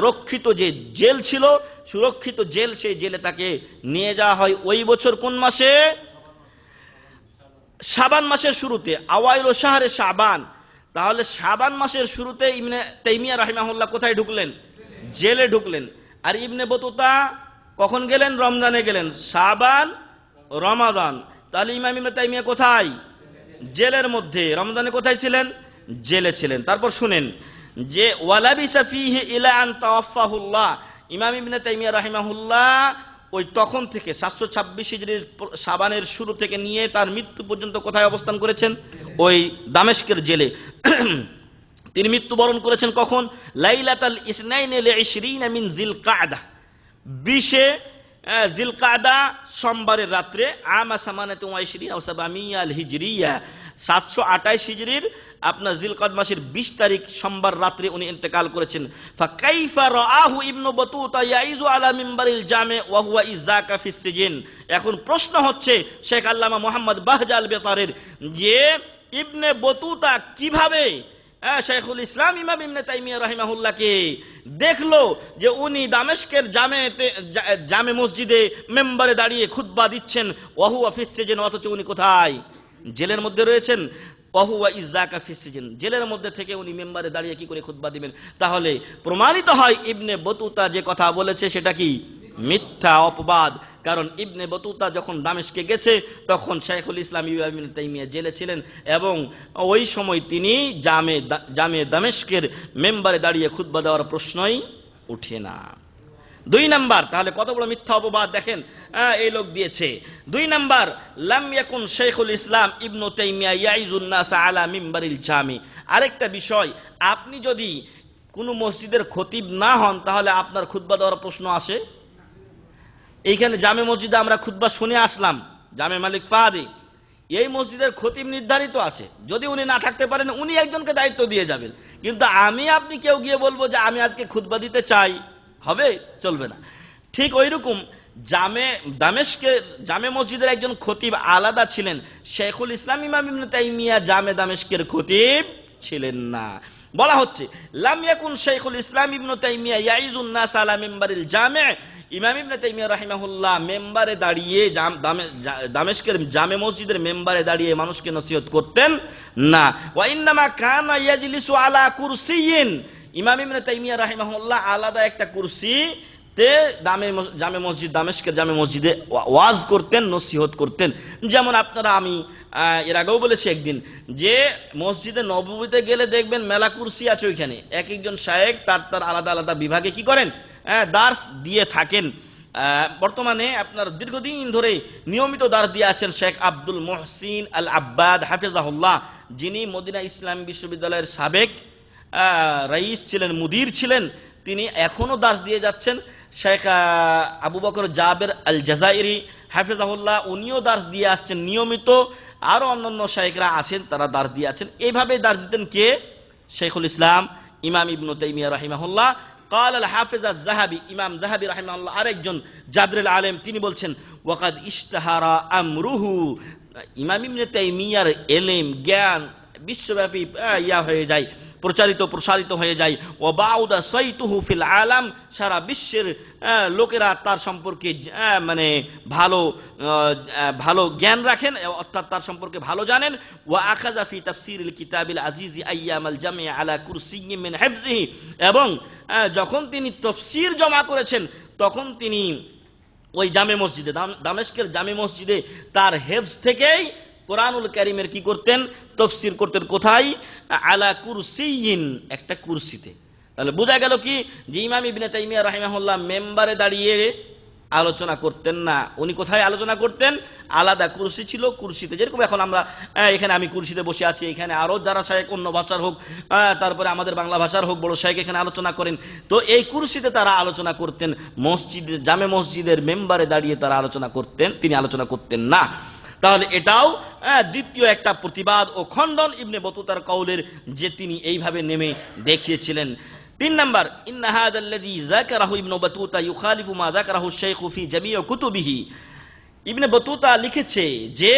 রক্ষিত যে জেল ছিল, সুরক্ষিত জেল, সেই জেলে তাকে নিয়ে যাওয়া হয়। ওই বছর কোন মাসে? শাবান মাসের শুরুতে, আওয়াইল শাহরে শাবান। তাহলে শাবান মাসের শুরুতে ইবনে তাইমিয়া রাহিমাহুল্লাহ কোথায় ঢুকলেন? জেলে ঢুকলেন। আর ইবনে বতুতা কখন গেলেন? রমজানে গেলেন। শাবান, রমাদান। তাহলে ইমাম ইবনে তাইমিয়া কোথায়? জেলের মধ্যে। রমজানে কোথায় ছিলেন? জেলে ছিলেন। তারপর শুনেন যে ওয়ালাবিসা ফিহি ইলা আন তাওয়াফাহুল্লাহ, ইমাম ইবনে তাইমিয়া রাহিমাহুল্লাহ ওই তখন থেকে 726 হিজরির শাবানের শুরু থেকে নিয়ে তার মৃত্যু পর্যন্ত কোথায় অবস্থান করেছেন? ওই দামেস্কের জেলে। তিনি মৃত্যুবরণ করেছেন কখন? লাইলাতাল ইসনাইন লি'ইশরিনা মিন জিলকাদা, 20 জিলকাদা সোমবারের রাত্রে। আমা 28 ও 700 হিজরিয়া, 728 হিজরির আপনার জিলকাদ মাসের 20 তারিখ সোমবার রাত্রে উনি ইন্তেকাল করেছেন। ফাকাইফা রাআহু ইবনু বতুতা ইয়াইজু আলা মিম্বারিল জামে ওয়া হুয়া ইযাকা ফিস সিজিন। এখন প্রশ্ন হচ্ছে শেখ আল্লামা মুহাম্মদ বাহজাল বেতারের যে ইবনে বতুতা কিভাবে শাইখুল ইসলাম ইমাম ইবনে তাইমিয়া রাহিমাহুল্লাহকে দেখলো যে উনি দামেস্কের জামে মসজিদে মেম্বারে দাঁড়িয়ে খুতবা দিচ্ছেন, ওয়া হুয়া ফিস সিজিন, অথচ উনি কোথায়? জেলের মধ্যে রয়েছেন। ওয়াহুয়া ইযাকা ফিস সিজিন, জেলের মধ্যে থেকে উনি মেম্বারে দাঁড়িয়ে কি করে খুতবা দিবেন? তাহলে প্রমাণিত হয় ইবনে বতুতা যে কথা বলেছে সেটা কি? মিথ্যা, অপবাদ। কারণ ইবনে বতুতা যখন দামেস্কে গেছে তখন শাইখুল ইসলাম ইবনে তাইমিয়া জেলে ছিলেন এবং ওই সময় তিনি জামে দামেস্কের মেম্বারে দাঁড়িয়ে খুতবা দেওয়ার প্রশ্নই ওঠে না। 2 নাম্বার, তাহলে কত বড় মিথ্যা অপবাদ দেখেন এই লোক দিয়েছে। 2 নাম্বার, লাম ইয়াকুন শাইখুল ইসলাম ইবনে তাইমিয়া ইয়াইজুন নাস আলা মিম্বারিল জামি। আরেকটা বিষয়, আপনি যদি কোনো মসজিদের খতিব না হন তাহলে আপনার খুতবা দেওয়ার প্রশ্ন আসে? এইখানে জামে মসজিদে আমরা খুতবা শুনে আসলাম, জামে মালিক ফাহাদি, এই মসজিদের খতিব নির্ধারিত আছে। যদি উনি না থাকতে পারেন উনি একজনকে দায়িত্ব দিয়ে যাবেন, কিন্তু আমি আপনি কেউ গিয়ে বলবো যে আমি আজকে খুতবা দিতে চাই, হবে? চলবে না। ঠিক ওইরকম দামেস্কে জামে মসজিদের একজন খতিব আলাদা ছিলেন, শাইখুল ইসলাম ইমাম ইবনে তাইমিয়া জামে দামেস্কের খতিব ছিলেন না। বলা হচ্ছে লাম ইয়াকুন শাইখুল ইসলাম ইবনে তাইমিয়া ইয়াইজুন নাস আলা মিম্বারিল জামে, ইমাম ইবনে তাইমিয়া রাহিমাহুল্লাহ মেম্বারে দাঁড়িয়ে দামেস্কের জামে মসজিদের মেম্বারে দাঁড়িয়ে মানুষকে নসিহত করতেন না। ওয়া ইন্নামা কানা ইয়াজলিসু আলা কুরসিয়িন, ইমাম ইবনে তাইমিয়া রাহিমাহুল্লাহ আলাদা একটা কুরসি তে জামে মসজিদ, দামেস্কের জামে মসজিদে ওয়াজ করতেন, নসিহত করতেন। যেমন আপনারা, আমি এর আগেও বলেছি একদিন, যে মসজিদে নববীতে গেলে দেখবেন মেলা কুরসি আছে, ওইখানে এক একজন শায়েখ তার আলাদা আলাদা বিভাগে কি করেন, দার্স দিয়ে থাকেন। বর্তমানে আপনার দীর্ঘদিন ধরে নিয়মিত দার্স দিয়ে আছেন শেখ আব্দুল মুহসিন আল আব্বাদ হাফিজাহুল্লাহ, যিনি মদিনা ইসলামী বিশ্ববিদ্যালয়ের সাবেক রাইস ছিলেন, মুদির ছিলেন। তিনি এখনো দার্স দিয়ে যাচ্ছেন। শেখ আবু বকর জাবের আল জাজাইরি হাফিজাহুল্লাহ, উনিও দার্স দিয়ে আসছেন নিয়মিত। আরো অন্যান্য শায়েখরা আছেন, তারা দার্স দিয়ে আছেন। এইভাবে দার্স দিতেন কে? শেখুল ইসলাম ইমাম ইবনে তাইমিয়া রাহিমাহুল্লাহ। قال الحافظ الذهبي, ইমাম যাহাবী রাহিমাহুল্লাহ আরেকজন জাদরুল আলেম, তিনি বলছেন ওয়াকাদ ইশতাহারা আমরুহু, ইমাম ইবনে তাইমিয়ার এলেম জ্ঞান বিশ্বব্যাপী হয়ে যায়, প্রসারিত হয়ে যায়। ও বাউদা সাইতুহু ফিল আলাম, সারা বিশ্বের লোকেরা তার সম্পর্কে মানে ভালো জ্ঞান রাখেন, অর্থাৎ তার সম্পর্কে ভালো জানেন। ওয়া আখাযা ফি তাফসীরিল কিতাবিল আজিজি আইয়ামাল জামি আলা কুরসিয়্যিম মিন হিফযিহি, এবং যখন তিনি তাফসীর জমা করেছেন তখন তিনি ওই জামে মসজিদে, দামেস্কের জামে মসজিদে তার হেফজ থেকেই কোরআনুল কারীমের কি করতেন? তাফসীর করতেন। কোথায়? আলা কুরসিয়িন, একটা কুরসিতে। তাহলে বোঝা গেল কি, যে ইমাম ইবনে তাইমিয়া রাহিমাহুল্লাহ মেম্বারে দাঁড়িয়ে আলোচনা করতেন না। উনি কোথায় আলোচনা করতেন? আলাদা কুরসি ছিল, কুরসিতে। যেরকম এখন আমরা এখানে, আমি কুরসিতে বসে আছি, এখানে আরো যারা শায়েখ অন্য ভাষার হোক, তারপরে আমাদের বাংলা ভাষার হোক, বড় শায়েখ এখানে আলোচনা করেন, তো এই কুরসিতে তারা আলোচনা করতেন। মসজিদে, জামে মসজিদের মেম্বারে দাঁড়িয়ে তারা আলোচনা করতেন, তিনি আলোচনা করতেন না। তাহলে এটাও দ্বিতীয় একটা প্রতিবাদ ও খণ্ডন ইবনে বতুতার কওলের, যে তিনি এইভাবে নেমে দেখিয়েছিলেন। 3 নাম্বার, ইন্না হাযাল্লাযী যাকারাহু ইবনে বতুতা ইউখালিফু মা যাকারাহু শাইখু ফি জামিই কুতুবিহি। ইবনে বতুতা লিখেছে যে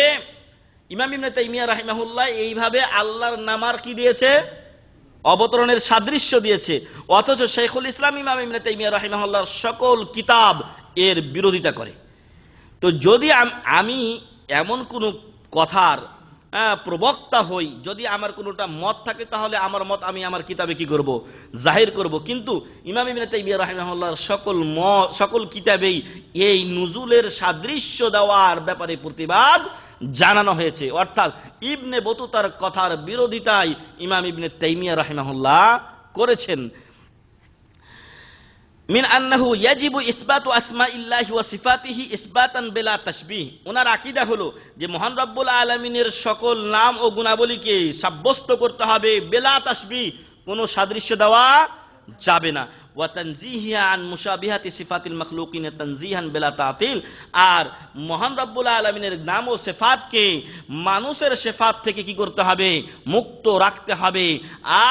ইমাম ইবনে তাইমিয়া রাহিমাহুল্লাহ এইভাবে আল্লাহর নামার কি দিয়েছে? অবতরণের সাদৃশ্য দিয়েছে, অথচ শাইখুল ইসলাম ইমাম ইবনে তাইমিয়া রাহিমাহুল্লাহর সকল কিতাব এর বিরোধিতা করে। তো যদি আমি এমন কোন কথার প্রবক্তা হই, যদি আমার কোনোটা মত থাকে, তাহলে আমার মত আমি আমার কিতাবে কি করব? জাহির করব। কিন্তু ইমাম ইবনে তাইমিয়া রাহিমাহুল্লাহর সকল কিতাবেই এই নুজুলের সাদৃশ্য দেওয়ার ব্যাপারে প্রতিবাদ জানানো হয়েছে, অর্থাৎ ইবনে বতুতার কথার বিরোধিতায় ইমাম ইবনে তাইমিয়া রাহিমাহুল্লাহ করেছেন। মিন আন্নাহু ইয়াজিবু ইসবাতু আসমাইল্লাহি ওয়া সিফাতিহি ইসবাতান বিলা তাশবিহ। ওনার আকীদা হলো যে মহান রব্বুল আলামিনের সকল নাম ও গুণাবলীকে সাব্যস্ত করতে হবে বিলা তাশবিহ, কোনো সাদৃশ্য দেওয়া যাবে না। ওয়া তানজিহিহা আন মুশাবিহাতি সিফাতিল মাখলুকিন তানজিহান বিলা তাতিল, আর মহান রব্বুল আলামিনের নাম ও সিফাতকে মানুষের সিফাত থেকে কি করতে হবে? মুক্ত রাখতে হবে।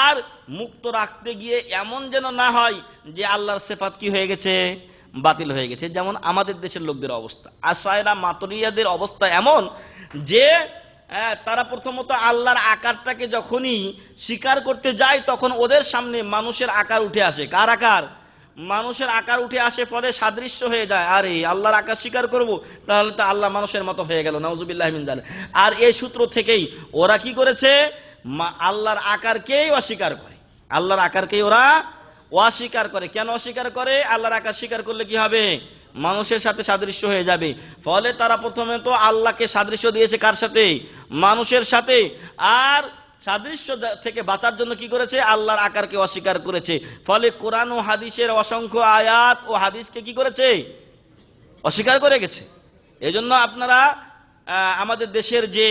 আর মুক্ত রাখতে গিয়ে এমন যেন না হয় যে আল্লাহর সিফাত কি হয়ে গেছে? বাতিল হয়ে গেছে। যেমন আমাদের দেশের লোকদের অবস্থা, আশায়রা মাতুরিয়াদের অবস্থা এমন যে তারা প্রথমত আল্লাহর আকারটাকে যখনই স্বীকার করতে যায়, তখন ওদের সামনে মানুষের আকার উঠে আসে। কার আকার? মানুষের আকার উঠে আসে, ফলে সাদৃশ্য হয়ে যায়। আরে আল্লাহর আকার স্বীকার করব, তাহলে তো আল্লাহ মানুষের মতো হয়ে গেল, নাউজুবিল্লাহ মিন যালিক। আর এই সূত্র থেকেই ওরা কি করেছে? আল্লাহর আকারকেই অস্বীকার করে, আল্লাহর আকারকেই ওরা অস্বীকার করে। কেন অস্বীকার করে? আল্লাহর আকার স্বীকার করলে কি হবে? মানুষের সাথে সাদৃশ্য হয়ে যাবে। ফলে তারা প্রথমে তো আল্লাহকে সাদৃশ্য দিয়েছে কার সাথে? মানুষের সাথে। আর সাদৃশ্য থেকে বাঁচার জন্য কি করেছে? আল্লাহর আকারকে অস্বীকার করেছে। ফলে কোরআন ও হাদিসের অসংখ্য আয়াত ও হাদিসকে কি করেছে? অস্বীকার করে গেছে। এজন্য আপনারা আমাদের দেশের যে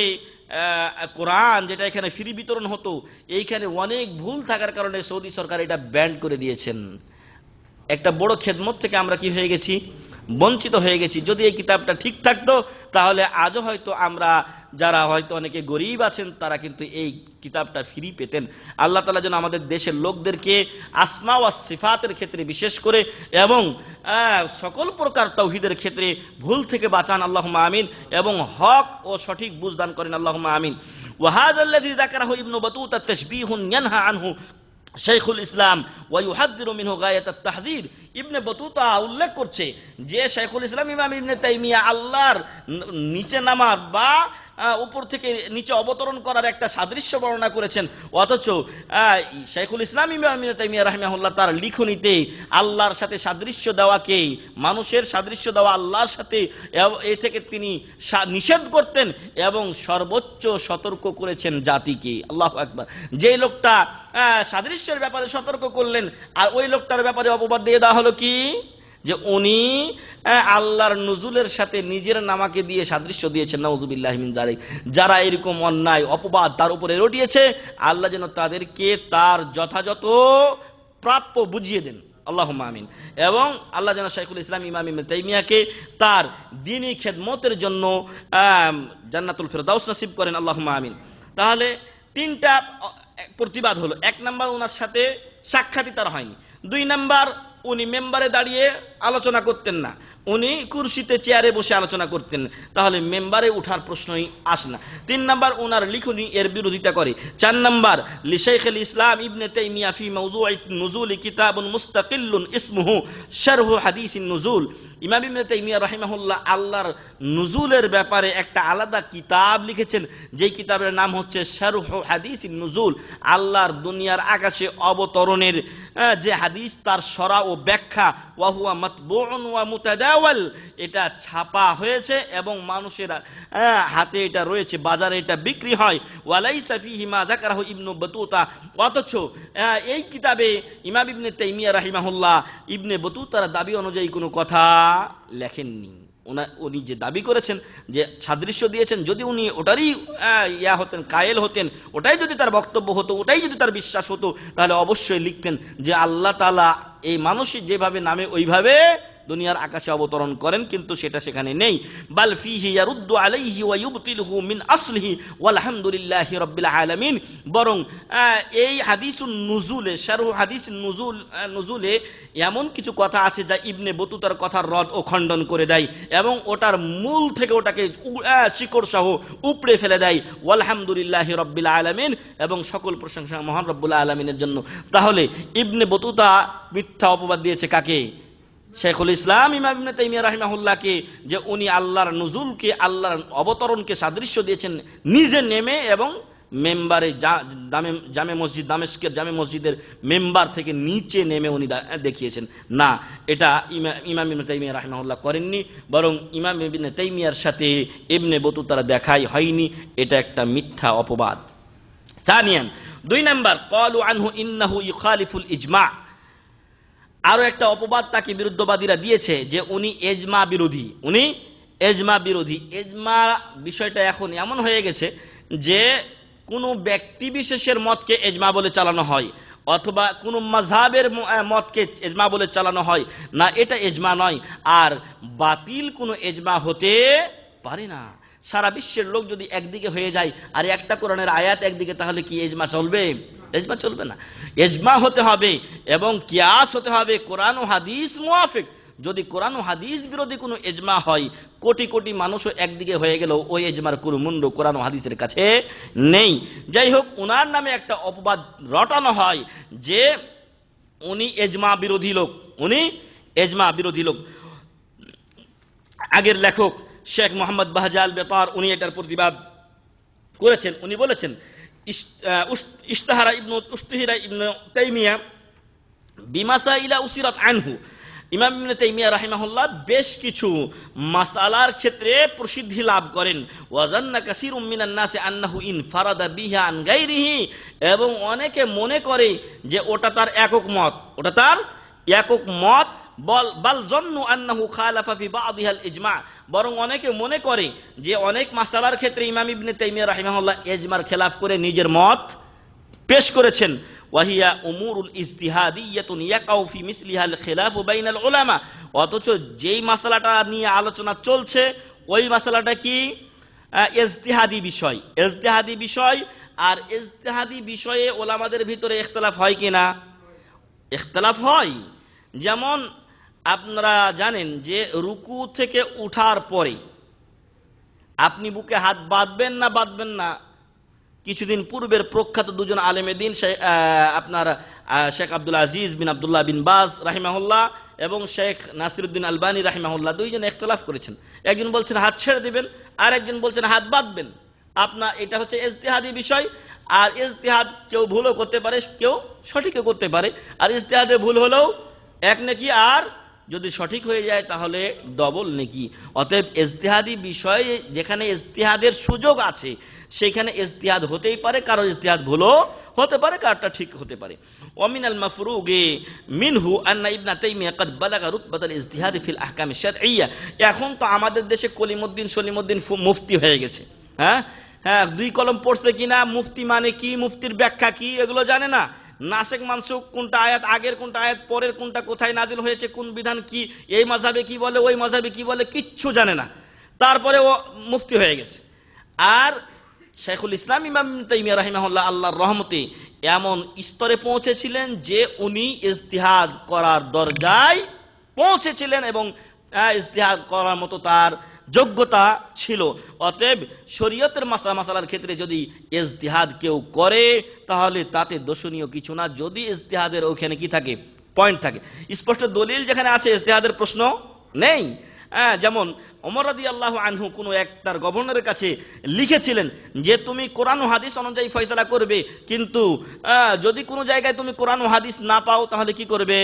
কোরআন, যেটা এখানে ফ্রি বিতরণ হতো, এইখানে অনেক ভুল থাকার কারণে সৌদি সরকার এটা ব্যান করে দিয়েছেন। একটা বড় খেদমত থেকে আমরা কি হয়ে গেছি? বঞ্চিত হয়ে গেছি। যদি এই কিতাবটা ঠিক থাকতো, তাহলে আজও হয়তো আমরা, যারা হয়তো অনেকে গরিব আছেন, তারা কিন্তু এই কিতাবটা ফ্রি পেতেন। আল্লাহ তাআলা যেন আমাদের দেশের লোকদেরকে আসমা ওয়া সিফাতের ক্ষেত্রে বিশেষ করে এবং সকল প্রকার তাওহীদের ক্ষেত্রে ভুল থেকে বাঁচান, আল্লাহুম্মা আমিন, এবং হক ও সঠিক বুঝদান করেন, আল্লাহুম্মা আমিন। ওয়া হাযাল্লাযী যাকারাহু ইবনু বাতুতা তাশবীহুন ইয়ানহা আনহু শাইখুল ইসলাম ওয়া ইউহাদ্দিরু মিনহু গায়াতাত তাহযীর। ইবনে বতুতা উল্লেখ করছে যে শাইখুল ইসলাম ইমাম ইবনে তাইমিয়া আল্লাহর নিচে নামার বা উপর থেকে নিচে অবতরণ করার একটা সাদৃশ্য বর্ণনা করেছেন, অথচ শাইখুল ইসলাম ইবনে তাইমিয়া রাহিমাহুল্লাহ তার লিখনীতে আল্লাহর সাথে সাদৃশ্য দেওয়াকে, মানুষের সাদৃশ্য দেওয়া আল্লাহর সাথে, এ থেকে তিনি নিষেধ করতেন এবং সর্বোচ্চ সতর্ক করেছেন জাতিকে। আল্লাহু আকবার। যেই লোকটা সাদৃশ্যের ব্যাপারে সতর্ক করলেন, আর ওই লোকটার ব্যাপারে অপবাদ দিয়ে দেওয়া হলো কি, যে উনি আল্লাহর নুজুলের সাথে নিজের নামাকে দিয়ে সাদৃশ্য দিয়েছেন। নাউযুবিল্লাহি মিন যালিক। যারা এরকম অন্যায় অপবাদ তার উপরে রটিয়েছে, আল্লাহ যেন তাদেরকে তার যথাযথ প্রাপ্য বুঝিয়ে দেন, আল্লাহুম্মা আমিন। এবং আল্লাহ যেন শাইখুল ইসলাম ইমাম ইবনে তাইমিয়াকে তার দ্বীনি খেদমতের জন্য জান্নাতুল ফেরদাউস নসিব করেন, আল্লাহুম্মা আমিন। তাহলে তিনটা প্রতিবাদ হলো। এক নাম্বার, ওনার সাথে সাক্ষাৎই তার হয়নি। দুই নাম্বার, উনি মেম্বারে দাঁড়িয়ে আলোচনা করতেন না, উনি কুরসিতে চেয়ারে বসে আলোচনা করতেন, তাহলে মেম্বারে উঠার প্রশ্নই আসে না। তিন নাম্বার, ওনার লিখনি এর বিরোধিতা করে। চার নাম্বার, লিশাইখুল ইসলাম ইবনে তাইমিয়া ফি মাওদু'আত নুজুল কিতাবুন মুস্তাকিল্লুন ইসমুহু শারহু হাদিসিন নুজুল। ইমাম ইবনে তাইমিয়া রাহিমাহুল্লাহ আল্লাহর নুজুলের ব্যাপারে একটা আলাদা কিতাব লিখেছেন, যেই কিতাবের নাম হচ্ছে শারহু হাদিসিন নুজুল। আল্লাহর দুনিয়ার আকাশে অবতরণের যে হাদিস, তার সরা ও ব্যাখ্যা। ওয়া হুয়া মাতবুউন ওয়া মুতাদাওয়াল, এটা ছাপা হয়েছে এবং মানুষের হাতে এটা রয়েছে, বাজারে এটা বিক্রি হয়। ওয়ালাইসা ফীহি মা যাকারাহু ইবনু বতুতা, অথচ এই কিতাবে ইমাম ইবনে তাইমিয়া রাহিমাহুল্লাহ ইবনে বতুতার দাবি অনুযায়ী কোনো কথা লেখেননি। উনি যে দাবি করেছেন, যে সাদৃশ্য দিয়েছেন, যদি উনি ওটারই হতেন, কায়েল হতেন, ওটাই যদি তার বক্তব্য হতো, ওটাই যদি তার বিশ্বাস হতো, তাহলে অবশ্যই লিখতেন যে আল্লাহ তাআলা এই মানুষই যেভাবে নামে ওইভাবে দুনিয়ার আকাশে অবতরণ করেন, কিন্তু সেটা সেখানে নেই। বাল ফীহি ইয়ারুদ্দু আলাইহি ওয়া ইউবতিলহু মিন আসলিহি ওয়ালহামদুলিল্লাহি রাব্বিল আলামিন। বরং এই হাদিসুন নুজুলে, শারহু হাদিসুন নুজুলে এমন কিছু কথা আছে যা ইবনে বতুতার কথার রদ ও খণ্ডন করে দেয় এবং ওটার মূল থেকে ওটাকে শিকড় সহ উপড়ে ফেলে দেয়। ওয়ালহামদুলিল্লাহি রাব্বিল আলামিন, এবং সকল প্রশংসা মহান রব্বুল আলামিনের জন্য। তাহলে ইবনে বতুতা মিথ্যা অপবাদ দিয়েছে কাকে? শাইখুল ইসলাম ইমাম ইবনে তাইমিয়া রাহিমাহুল্লাহকে, যে উনি আল্লাহর নুজুলকে, আল্লাহর অবতরণকে সাদৃশ্য দিয়েছেন নিজে নেমে, এবং মেম্বারে জামে মসজিদ, দামেস্কের জামে মসজিদের মেম্বার থেকে নিচে নেমে উনি দেখিয়েছেন। না, এটা ইমাম ইবনে তাইমিয়া রাহিমাহুল্লাহ করেননি, বরং ইমাম ইবনে তাইমিয়ার সাথে ইবনে বতুতার দেখাই হয়নি। এটা একটা মিথ্যা অপবাদ। সানিয়ান, দুই নাম্বার, ক্বালু আনহু ইন্নাহু ইউখালিফুল ইজমা। আরো একটা অপবাদ তাকে বিরুদ্ধবাদীরা দিয়েছে, যে উনি এজমা বিরোধী। উনি এজমা বিরোধী। এজমা বিষয়টা এখন এমন হয়ে গেছে যে কোনো ব্যক্তি বিশেষের মতকে এজমা বলে চালানো হয়, অথবা কোনো মাযহাবের মতকে এজমা বলে চালানো হয় না, এটা এজমা নয়। আর বাতিল কোনো এজমা হতে পারে না। সারা বিশ্বের লোক যদি একদিকে হয়ে যায় আর একটা কোরআনের আয়াত একদিকে, তাহলে কি এজমা চলবে? এজমা চলবে না। এজমা হতে হবে এবং কিয়াস হতে হবে কোরআন ও হাদিস মুআফিক। যদি কোরআন ও হাদিস বিরোধী কোনো এজমা হয়, কোটি কোটি মানুষও একদিকে হয়ে গেল, ওই এজমার কোনো মূল্য কোরআন ও হাদিসের কাছে নেই। যাই হোক, উনার নামে একটা অপবাদ রটানো হয় যে উনি এজমা বিরোধী লোক, উনি এজমা বিরোধী লোক। আগের লেখক শেখ মোহাম্মদ বাহজাল বেতার উনি এটার প্রতিবাদ করেছেন। উনি বলেছেন, ইশতাহারা ইবনে তাইমিয়া বিমাসাইলা উসিরাত আনহু। ইমাম ইবনে তাইমিয়া রাহিমাহুল্লাহ বেশ কিছু মাসালার ক্ষেত্রে প্রসিদ্ধি লাভ করেন। ওয়াজান্না কাসীরুম মিনান নাসি আন্নাহু ইনফারাদা বিহা আন গায়রিহি, এবং অনেকে মনে করে যে ওটা তার একক মত, ওটা তার একক মত। বাল জন্নু আন্নাহু খালাফা ফি বা'দিহাল ইজমা, বরং অনেকে মনে করে যে অনেক মাসালার ক্ষেত্রে ইমাম ইবনে তাইমিয়া রাহিমাহুল্লাহ ইজমার খেলাফ করে নিজের মত পেশ করেছেন। ওয়াহিয়া উমুরুল ইজতিহাদিয়াতুন ইয়াকাউ ফি মিসলিহাল খিলাফু বাইনাল উলামা, অথচ যেই মাসালাটা নিয়ে আলোচনা চলছে ওই মাসালাটা কি? ইজতিহাদি বিষয়। ইজতিহাদি বিষয়, আর ইজতিহাদি বিষয়ে ওলামাদের ভিতরে ইখতিলাফ হয় কিনা? ইখতিলাফ হয়। যেমন আপনারা জানেন যে রুকু থেকে উঠার পরে আপনি বুকে হাত বাঁধবেন না বাঁধবেন না, কিছুদিন পূর্বের প্রখ্যাত দুজন আলেমে দিন আপনার শেখ আব্দুল আজিজ বিন আব্দুল্লাহ বিন বাজ রাহিমাহুল্লাহ এবং শেখ নাসিরউদ্দিন আলবানী রাহিমাহুল্লাহ দুইজন ইখতিলাফ করেছেন। একজন বলছেন হাত ছেড়ে দিবেন, আর একজন বলছেন হাত বাঁধবেন। আপনার এটা হচ্ছে ইজতিহাদি বিষয়। আর ইজতিহাদ কেউ ভুলও করতে পারে, কেউ সঠিকও করতে পারে। আর ইজতিহাদে ভুল হলেও এক নেকি, আর যদি সঠিক হয়ে যায় তাহলে ডবল নেকি। অতএব ইজতিহাদি বিষয়ে যেখানে ইজতিহাদের সুযোগ আছে সেখানে ইজতিহাদ হতেই পারে, কারো ইজতিহাদ ভুলও হতে পারে, কারটা ঠিক হতে পারে। ওয়ামিনাল মাফরুগে মিনহু আন্না ইবনে তাইমিয়া قد بلغ رتبة الاجتهاد في الاحكام الشرعيه। এখন তো আমাদের দেশে কলিমউদ্দিন সলিমউদ্দিন মুফতি হয়ে গেছে। হ্যাঁ, 2 কলম পড়ছে কিনা, মুফতি মানে কি, মুফতির ব্যাখ্যা কি, এগুলো জানে না। নাসেক মানসুক কোনটা আয়াত আগের, কোনটা আয়াত পরের, কোনটা কোথায় নাজিল হয়েছে, কোন বিধান কি, এই মাযহাবে কি বলে, ওই মাযহাবে কি বলে, কিচ্ছু জানে না। তারপরে ও মুফতি হয়ে গেছে। আর শাইখুল ইসলাম ইমাম ইবনে তাইমিয়া রাহিমাহুল্লাহ আল্লাহর রহমতে এমন স্তরে পৌঁছেছিলেন যে উনি ইজতিহাদ করার দরজায় পৌঁছেছিলেন এবং ইজতিহাদ করার মতো তার যোগ্যতা ছিল। অতএব শরীয়তের মাসালার ক্ষেত্রে যদি ইজতিহাদ কেউ করে তাহলে তাতে দোষণীয় কিছু না, যদি ইজতিহাদের ওখানে কি থাকে, পয়েন্ট থাকে, স্পষ্ট দলিল যেখানে আছে ইজতিহাদের প্রশ্ন নেই। যেমন ওমর রাদিয়াল্লাহু আনহু কোন এক তার গভর্নরের কাছে লিখেছিলেন যে তুমি কোরআন ও হাদিস অনুযায়ী ফয়সালা করবে, কিন্তু যদি কোনো জায়গায় তুমি কোরআন ও হাদিস না পাও তাহলে কি করবে,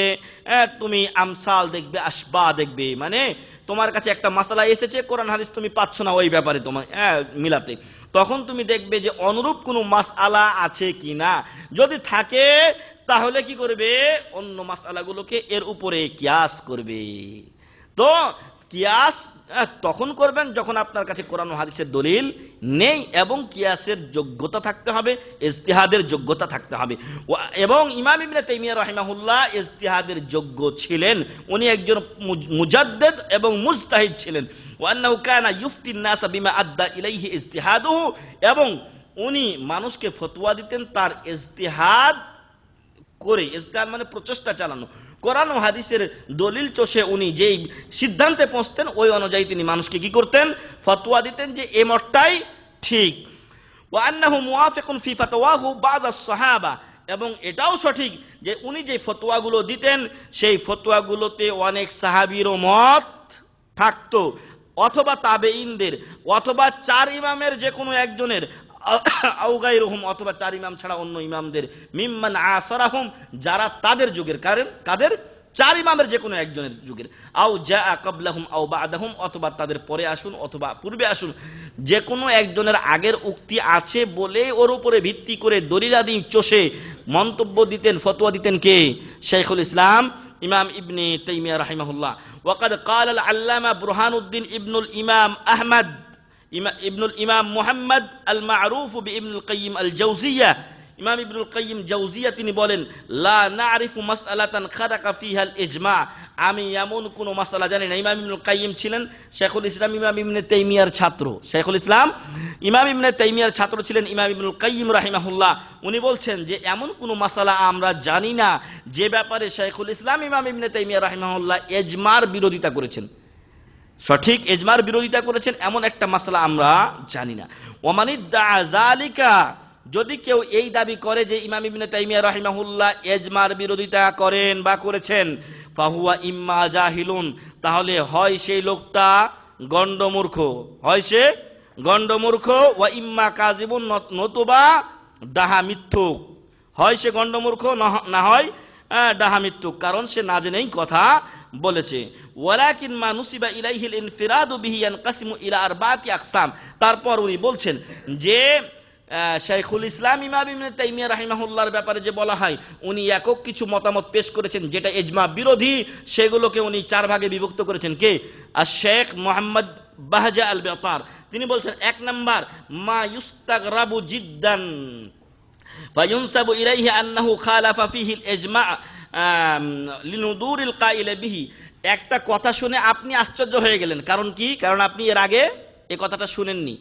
তুমি আমসাল দেখবে, আশবা দেখবে, মানে তোমার কাছে একটা মাসালা এসেছে, কোরআন হাদিস তুমি পাচ্ছ না ওই ব্যাপারে তোমার মিলাতে, তখন তুমি দেখবে যে অনুরূপ কোনো মাসআলা আছে কিনা, যদি থাকে তাহলে কি করবে, অন্য মাসআলাগুলোকে এর উপরে কিয়াস করবে। তো কিয়াস তখন করবেন যখন আপনার কাছে কোরআন ও হাদিসের দলিল নেই এবং কিয়াসের যোগ্যতা থাকতে হবে, ইজতিহাদের যোগ্যতা থাকতে হবে। এবং ইমাম ইবনে তাইমিয়া রাহিমাহুল্লাহ ইজতিহাদের যোগ্য ছিলেন, উনি একজন মুজাদ্দিদ এবং মুজতাহিদ ছিলেন। ওয়া আন্নাহু কানা ইফতিন নাস বিমা আদ্দা ইলাইহি ইজতিহাদুহু, এবং উনি মানুষকে ফতোয়া দিতেন তার ইজতিহাদ করে, ইজতিহাদ মানে প্রচেষ্টা চালানো, কোরআন ও হাদিসের দলিল চষে উনি যেই সিদ্ধান্তে পৌঁছতেন ওই অনুযায়ী তিনি মানুষকে কি করতেন, ফতোয়া দিতেন যে এই মতটাই ঠিক। ওয়া আন্নাহু মুওয়াফিকুন ফি ফাতওয়াহু বা'দ আস-সাহাবা, এবং এটাও সঠিক যে উনি যে ফতোয়াগুলো দিতেন সেই ফতোয়াগুলোতে অনেক সাহাবীর মত থাকতো, অথবা তাবেঈনদের, অথবা 4 ইমামের যে কোনো একজনের, আও গায়রুহুম, অথবা 4 ইমাম ছাড়া অন্য ইমামদের, মিম্মান আসারাহুম, যারা তাদের যুগের, কাদের 4 ইমামের যে কোনো একজনের যুগের, আও জাআ ক্বাবলাহুম আও বা'দাহুম, অথবা তাদের পরে আসুন অথবা পূর্বে আসুন, যে কোনো একজনের আগের উক্তি আছে বলে ওর উপরে ভিত্তি করে দলিলাদি চষে মন্তব্য দিতেন, ফতোয়া দিতেন কে, শাইখুল ইসলাম ইমাম ইবনে তাইমিয়া রাহিমাহুল্লাহ। ওয়াকাদ ক্বাল আল আল্লামা বুরহানুদ্দিন ইবনুল ইমাম আহমদ ইবনুল ইমাম মুহাম্মদ আল মা'রুফ বিইবনুল কাইয়িম আল জাওজিয়া, ইমাম ইবনুল কাইয়িম জাওজিয়া তিনি বলেন, লা না'রিফু মাসআলাতান খারাকা ফিহা আল ইজমা, আমি এমন কোন মাসআলা জানি না। ইমাম ইবনুল কাইয়িম ছিলেন শাইখুল ইসলাম ইমাম ইবনে তাইমিয়ার ছাত্র, শাইখুল ইসলাম ইমাম ইবনে তাইমিয়ার ছাত্র ছিলেন ইমাম ইবনুল কাইয়িম রাহিমাহুল্লাহ। উনি বলছেন যে এমন কোন মাসআলা আমরা জানি না যে ব্যাপারে শাইখুল ইসলাম ইমাম ইবনে তাইমিয়া রাহিমাহুল্লাহ ইজমার বিরোধিতা করেছেন, সঠিক ইজমার বিরোধিতা করেছেন, এমন একটা মাসলা আমরা জানি না। ওয়ামানিদ্দা যালিকা, যদি কেউ এই দাবি করে যে ইমাম ইবনে তাইমিয়া রাহিমাহুল্লাহ ইজমার বিরোধিতা করেন বা করেছেন, ফাহুয়া ইম্মা জাহিলুন, তাহলে হয় সেই লোকটা গণ্ডমূর্খ, হয় সে গণ্ডমূর্খ, ওয়া ইম্মা কাযিবুন, নতুবা ডাহা মিথ্যুক, হয় সে গণ্ডমূর্খ না হয় ডাহা মিথ্যুক, কারণ সে না জেনেই কথা বলেছে। ওয়ালাকিন মা নুসিবা ইলাইহিল ইনফিরাদু বিহি ইয়ানকাসিমু ইলা আরবাতি আকসাম, তারপর উনি বলছেন যে শাইখুল ইসলাম ইমাম ইবনে তাইমিয়া রাহিমাহুল্লাহর ব্যাপারে যে বলা হয় উনি একক কিছু মতামত পেশ করেছেন যেটা ইজমা বিরোধী, সেগুলোকে উনি 4 ভাগে বিভক্ত করেছেন। কে? আর শেখ মোহাম্মদ বাহজা আল বাতার, তিনি বলছেন 1 নাম্বার, মা ইউস্তাগরাবু জিদ্দান ফায়ুনসাবু ইলাইহি আন্নাহু খালাফা ফিহি আল ইজমা লিনুদুরিল কাইল বিহি, একটা কথা শুনে আপনি আশ্চর্য হয়ে গেলেন, কারণ কি, কারণ আপনি এর আগে এই কথাটা শুনেননি।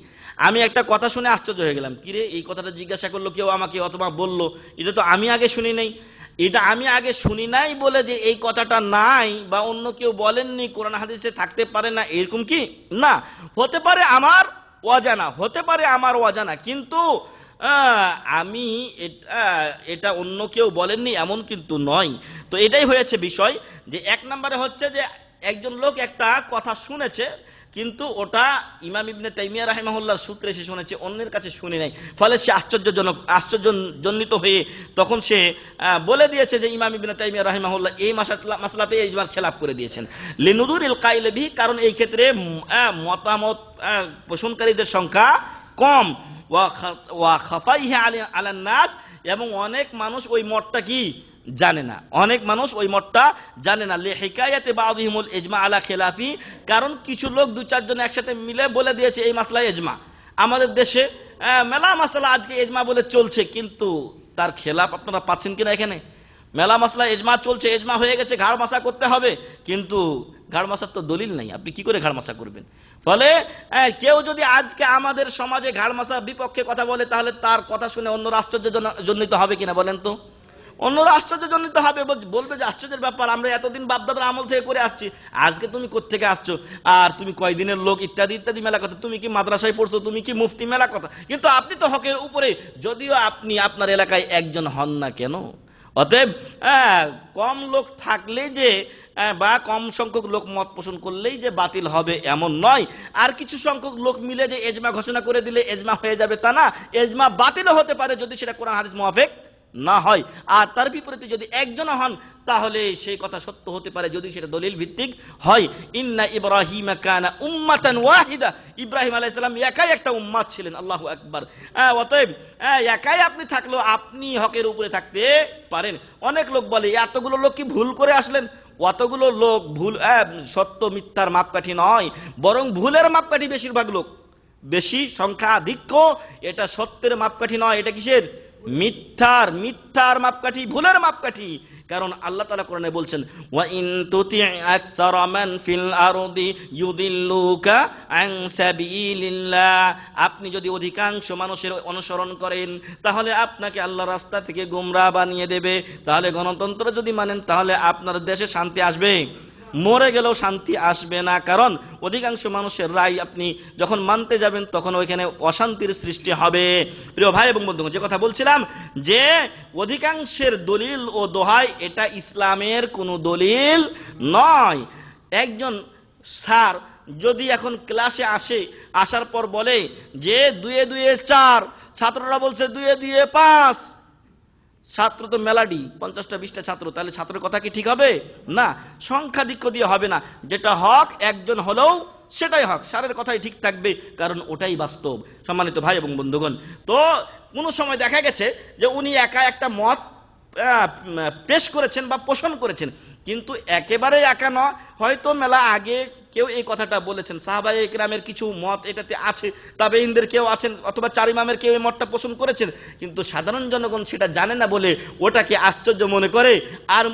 আমি একটা কথা শুনে আশ্চর্য হয়ে গেলাম, কিরে এই কথাটা জিজ্ঞাসা করলো কেউ আমাকে অথবা বলল, এটা তো আমি আগে শুনি নাই, এটা আমি আগে শুনি নাই বলে যে এই কথাটা নাই বা অন্য কেউ বলেননি কোরআন হাদিসে থাকতে পারে না, এরকম কি না, হতে পারে আমার অজানা, হতে পারে আমার অজানা, কিন্তু আমি এটা অন্য কেউ বলেননি এমন কিন্তু নয়। তো এটাই হয়েছে বিষয়, যে 1 নম্বরে হচ্ছে যে একজন লোক একটা কথা শুনেছে কিন্তু ওটা ইমাম ইবনে তাইমিয়া রাহিমাহুল্লাহর সূত্রে সে শুনেছে, অন্যের কাছে শুনে নাই। ফলে সে আশ্চর্যজনিত হয়ে তখন সে বলে দিয়েছে যে ইমাম ইবনে তাইমিয়া রাহিমাহুল্লাহ এই মাসলাতে ইজমার খেলাফ করে দিয়েছেন। লিনুদুরিল কাইল বিহি, কারণ এই ক্ষেত্রে মতামত পোষণকারীদের সংখ্যা কম, ওয়া খাফাইহি আলান নাস, এবং অনেক মানুষ ওই মতটা কি জানে না, অনেক মানুষ ওই মতটা জানে না। লিহিকায়াতি বাযিহিমুল ইজমা আলা খিলাফি, কারণ কিছু লোক দু চারজন একসাথে মিলে বলে দিয়েছে এই মাসলায় ইজমা। আমাদের দেশে মেলা মাসলা আজকে ইজমা বলে চলছে, কিন্তু তার খেলাফ আপনারা পাচ্ছেন কিনা? এখানে মেলা মাসলা ইজমা চলছে, ইজমা হয়ে গেছে, ঘাড় মাসা করতে হবে, কিন্তু ঘাড় মাসার তো দলিল নাই, আপনি কি করে ঘাড় মাসা করবেন? ফলে কেউ যদি আজকে আমাদের সমাজে ঘাড় মাসার বিপক্ষে কথা বলে, তাহলে তার কথা শুনে অন্যরা আশ্চর্যজনিত হবে কিনা বলেন তো? অন্যরা আশ্চর্যজনিত হবে, বলবে যে আশ্চর্যের ব্যাপার, আমরা এতদিন বাপদাদার আমল থেকে করে আসছি, আজকে তুমি কোত্থেকে আসছো, আর তুমি কয়দিনের লোক, ইত্যাদি ইত্যাদি মেলা কথা, তুমি কি মাদ্রাসায় পড়ছো, তুমি কি মুফতি, মেলা কথা, কিন্তু আপনি তো হকের উপরে, যদিও আপনি আপনার এলাকায় একজন হন না কেন। অতএব কম লোক থাকলেই যে বা কম সংখ্যক লোক মত পোষণ করলেই যে বাতিল হবে এমন নয়, আর কিছু সংখ্যক লোক মিলে যে এজমা ঘোষণা করে দিলে এজমা হয়ে যাবে তা না, এজমা বাতিল হতে পারে যদি সেটা কোরআন হাদিস মুআফিক না হয়। আর তার বিপরীতে যদি একজন হন, তাহলে সেই কথা সত্য হতে পারে যদি সেটা দলিল ভিত্তিক হয়। ইন্না ইব্রাহিম কানা উম্মাতান ওয়াহিদা, ইব্রাহিম আলাইহিস সালাম একাই একটা উম্মাত ছিলেন। আল্লাহু আকবার। অতএব একাই আপনি থাকলেও আপনি হকের উপরে থাকতে পারেন। অনেক লোক বলে এতগুলো লোক কি ভুল করে আসলেন? অতগুলো লোক ভুল, সত্য মিথ্যার মাপকাঠি নয়, বরং ভুলের মাপকাঠি বেশিরভাগ লোক, বেশি সংখ্যাধিক্য এটা সত্যের মাপকাঠি নয়, এটা কিসের? মিথ্যার মাপকাঠি, ভুলের মাপকাঠি। কারণ আল্লাহ তাআলা কোরআনে বলছেন, ওয়া ইন তুতি আকসারা মান ফিল আরদি ইউদিল্লুকা আন সাবিলিল্লাহ, আপনি যদি অধিকাংশ মানুষের অনুসরণ করেন তাহলে আপনাকে আল্লাহর রাস্তা থেকে গোমরাহ বানিয়ে দেবে। তাহলে গণতন্ত্র যদি মানেন তাহলে আপনার দেশে শান্তি আসবে? মরে গেলেও শান্তি আসবে না, কারণ অধিকাংশ মানুষের রায় আপনি যখন মানতে যাবেন তখন ওইখানে অশান্তির সৃষ্টি হবে। প্রিয় ভাই এবং বন্ধুগণ, যে কথা বলছিলাম যে অধিকাংশের দলিল ও দোহাই এটা ইসলামের কোনো দলিল নয়। একজন স্যার যদি এখন ক্লাসে আসার পর বলে যে 2 এ 2 4, ছাত্ররা বলছে 2 এ 2 5, ছাত্র তো মেলাডি, 50টা 20টা ছাত্র, তাহলে ছাত্রের কথা কি ঠিক হবে? না, সংখ্যাধিক্য দিয়ে হবে না, যেটা হক একজন হলেও সেটাই হক, স্যারের কথাই ঠিক থাকবে, কারণ ওটাই বাস্তব। সম্মানিত ভাই এবং বন্ধুগণ, তো কোনো সময় দেখা গেছে যে উনি একা একটা মত পেশ করেছেন বা পোষণ করেছেন, কিন্তু একেবারে একা নয়, হয়তো মেলা আগে কেউ এই কথাটা বলেছেন, সাহাবায়ে ইকরামের কিছু মত এটাতে আছে, তাবেঈনদের কেউ আছেন, অথবা 4 ইমামের কেউ এই মতটা পোষণ করেছেন, কিন্তু সাধারণ জনগণ সেটা জানে না বলে ওটাকে আশ্চর্য মনে করে, আর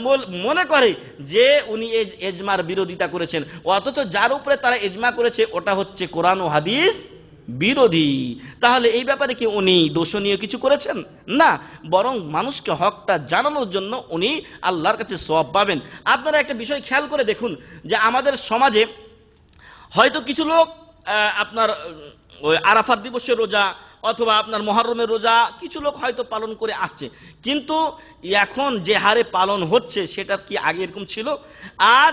মনে করে যে উনি এই ইজমার বিরোধিতা করেছেন, অথচ যার উপরে তারা ইজমা করেছে ওটা হচ্ছে কোরআন ও হাদিস বিরোধী। তাহলে এই ব্যাপারে কি উনি দোষণীয় কিছু করেছেন? না, বরং মানুষকে হকটা জানানোর জন্য উনি আল্লাহর কাছে সওয়াব পাবেন। আপনারা একটা বিষয় খেয়াল করে দেখুন যে আমাদের সমাজে হয়তো কিছু লোক আপনার ওই আরাফাত দিবসের রোজা অথবা আপনার মুহররমের রোজা কিছু লোক হয়তো পালন করে আসছে, কিন্তু এখন যে হারে পালন হচ্ছে সেটা কি আগে এরকম ছিল? আর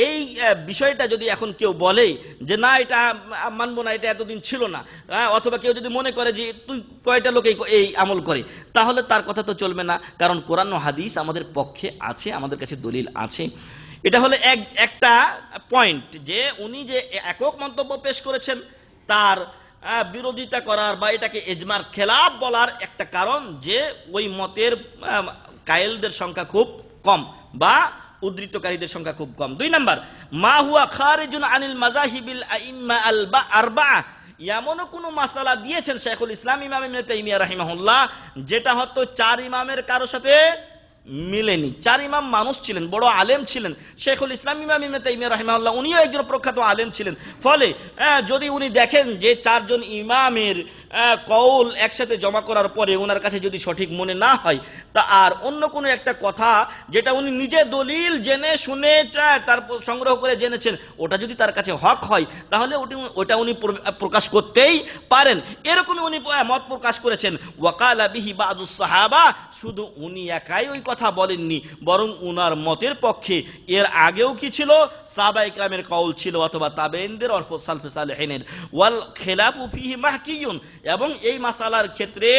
এই বিষয়টা যদি এখন কেউ বলে যে না এটা মানবো না, এটা এতদিন ছিল না, অথবা কেউ যদি মনে করে যে তুই কয়টা লোক এই আমল করে, তাহলে তার কথা তো চলবে না, কারণ কোরআন ও হাদিস আমাদের পক্ষে আছে, আমাদের কাছে দলিল আছে। এটা হলো একটা পয়েন্ট, যে উনি যে একক মন্তব্য পেশ করেছেন তার বিরোধিতা করার বা এটাকে ইজমার খেলাফ বলার একটা কারণ যে ওই মতের কায়েলদের সংখ্যা খুব কম বা উদ্ধৃতকারীদের সংখ্যা খুব কম। 2 নাম্বার, মা হুয়া খারিজুন আনিল মাযাহিবিল আইম্মা আল আরবা'a, এমন কোন মাসালা দিয়েছেন শাইখুল ইসলাম ইমাম ইবনে তাইমিয়া রাহিমাহুল্লাহ যেটা হয়তো 4 ইমামের কারো সাথে মিলেনি। 4 ইমাম মানুষ ছিলেন, বড় আলেম ছিলেন, শাইখুল ইসলাম ইমাম ইবনে তাইমিয়া রাহিমাহুল্লাহ উনিও একজন প্রখ্যাত আলেম ছিলেন। ফলে যদি উনি দেখেন যে 4 জন ইমামের কওল একসাথে জমা করার পরে ওনার কাছে যদি সঠিক মনে না হয়, তা আর অন্য কোনো একটা কথা যেটা উনি নিজে দলিল জেনে শুনে তারপর সংগ্রহ করে জেনেছেন ওটা যদি তার কাছে হক হয়, তাহলে ওটা উনি প্রকাশ করতেই পারেন। এরকমই উনি মত প্রকাশ করেছেন। ওয়াকালা বিহি বাদুস সাহাবা, শুধু উনি একাই ওই কথা কথা বলেননি, বরং উনার মতের পক্ষে এর আগেও কি ছিল, সাহাবায়ে কেরামের কওল ছিল অথবা তাবেঈনদের অথবা সালফে সালেহিনের। ওয়াল খিলাফু ফিহি মাহকিয়ুন, এবং এই মাসালার ক্ষেত্রে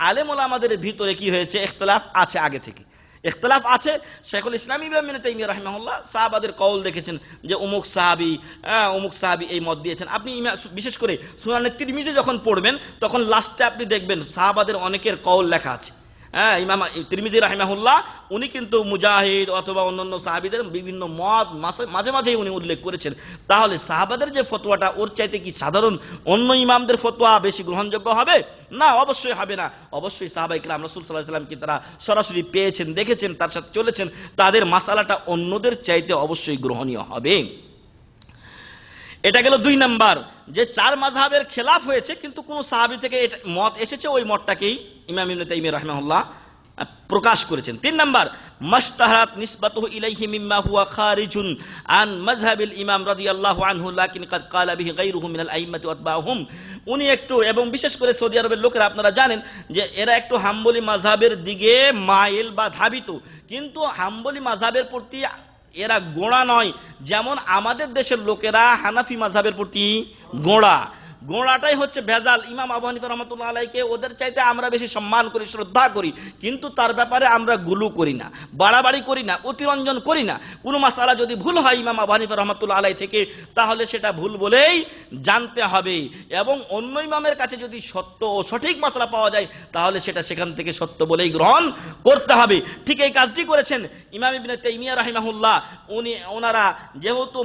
আলেম ওলামাদের ভিতরে কি হয়েছে, ইখতিলাফ আছে, আগে থেকে ইখতিলাফ আছে। শেখুল ইসলাম ইবনে তাইমিয়া রাহিমাহুল্লাহ সাহাবাদের কওল দেখেছেন যে অমুক সাহাবী এই মত দিয়েছেন। আপনি বিশেষ করে সুনানে তিরমিজি যখন পড়বেন তখন লাস্টে আপনি দেখবেন সাহাবাদের অনেকের কওল লেখা আছে। ইমাম তিরমিজি রাহিমাহুল্লাহ উনি কিন্তু মুজাহিদ অথবা অন্যান্য সাহাবীদের বিভিন্ন মত মাঝে মাঝেই উনি উল্লেখ করেছেন। তাহলে সাহাবাদের যে ফতোয়াটা ওর চাইতে কি সাধারণ অন্য ইমামদের ফতোয়া বেশি গ্রহণযোগ্য হবে? না, অবশ্যই হবে না। অবশ্যই সাহাবায়ে কেরাম রাসূল সাল্লাল্লাহু আলাইহি ওয়াসাল্লামকে তারা সরাসরি পেয়েছেন, দেখেছেন, তার সাথে চলেছেন, তাদের মাসালাটা অন্যদের চাইতে অবশ্যই গ্রহণীয় হবে। এটা গেল 2 নাম্বার, যে 4 মাযহাবের খেলাফ হয়েছে কিন্তু কোন সাহাবী থেকে এটা মত এসেছে, ওই মতটাকেই ইমাম ইবনে তাইমিয়া রাহিমাহুল্লাহ প্রকাশ করেছেন। 3 নাম্বার, মাশতাহারাত নিসবাতুহু ইলাইহি মিম্মা হুয়া খারিজুন আন মাযহাবিল ইমাম রাদিয়াল্লাহু আনহু লাকিন ক্বাদ ক্বালা বিহি গায়রুহু মিনাল আইম্মাতি ওয়া আতবাহুম। উনি একটু, এবং বিশেষ করে সৌদি আরবের লোকেরা আপনারা জানেন যে এরা একটু হাম্বলি মাযহাবের দিকে মাইল বা ধাবিত, কিন্তু হাম্বলি মাযহাবের প্রতি এরা গোড়া নয়, যেমন আমাদের দেশের লোকেরা হানাফি মাযহাবের প্রতি গোড়াটাই হচ্ছে ভেজাল। ইমাম আবু হানিফা রাহমাতুল্লাহ আলাইহিকে ওদের চাইতে আমরা বেশি সম্মান করি, শ্রদ্ধা করি, কিন্তু তার ব্যাপারে আমরা গুলু করি না, বাড়াবাড়ি করি না, অতিরঞ্জন করি না। কোনো মাসালা যদি ভুল হয় ইমাম আবু হানিফা রাহমাতুল্লাহ আলাইহি থেকে, তাহলে সেটা ভুল বলেই জানতে হবে, এবং অন্য ইমামের কাছে যদি সত্য ও সঠিক মাসালা পাওয়া যায় তাহলে সেটা সেখান থেকে সত্য বলেই গ্রহণ করতে হবে। ঠিক এই কাজটি করেছেন ইমাম ইবনে তাইমিয়া রাহিমাহুল্লাহ। ওনারা যেহেতু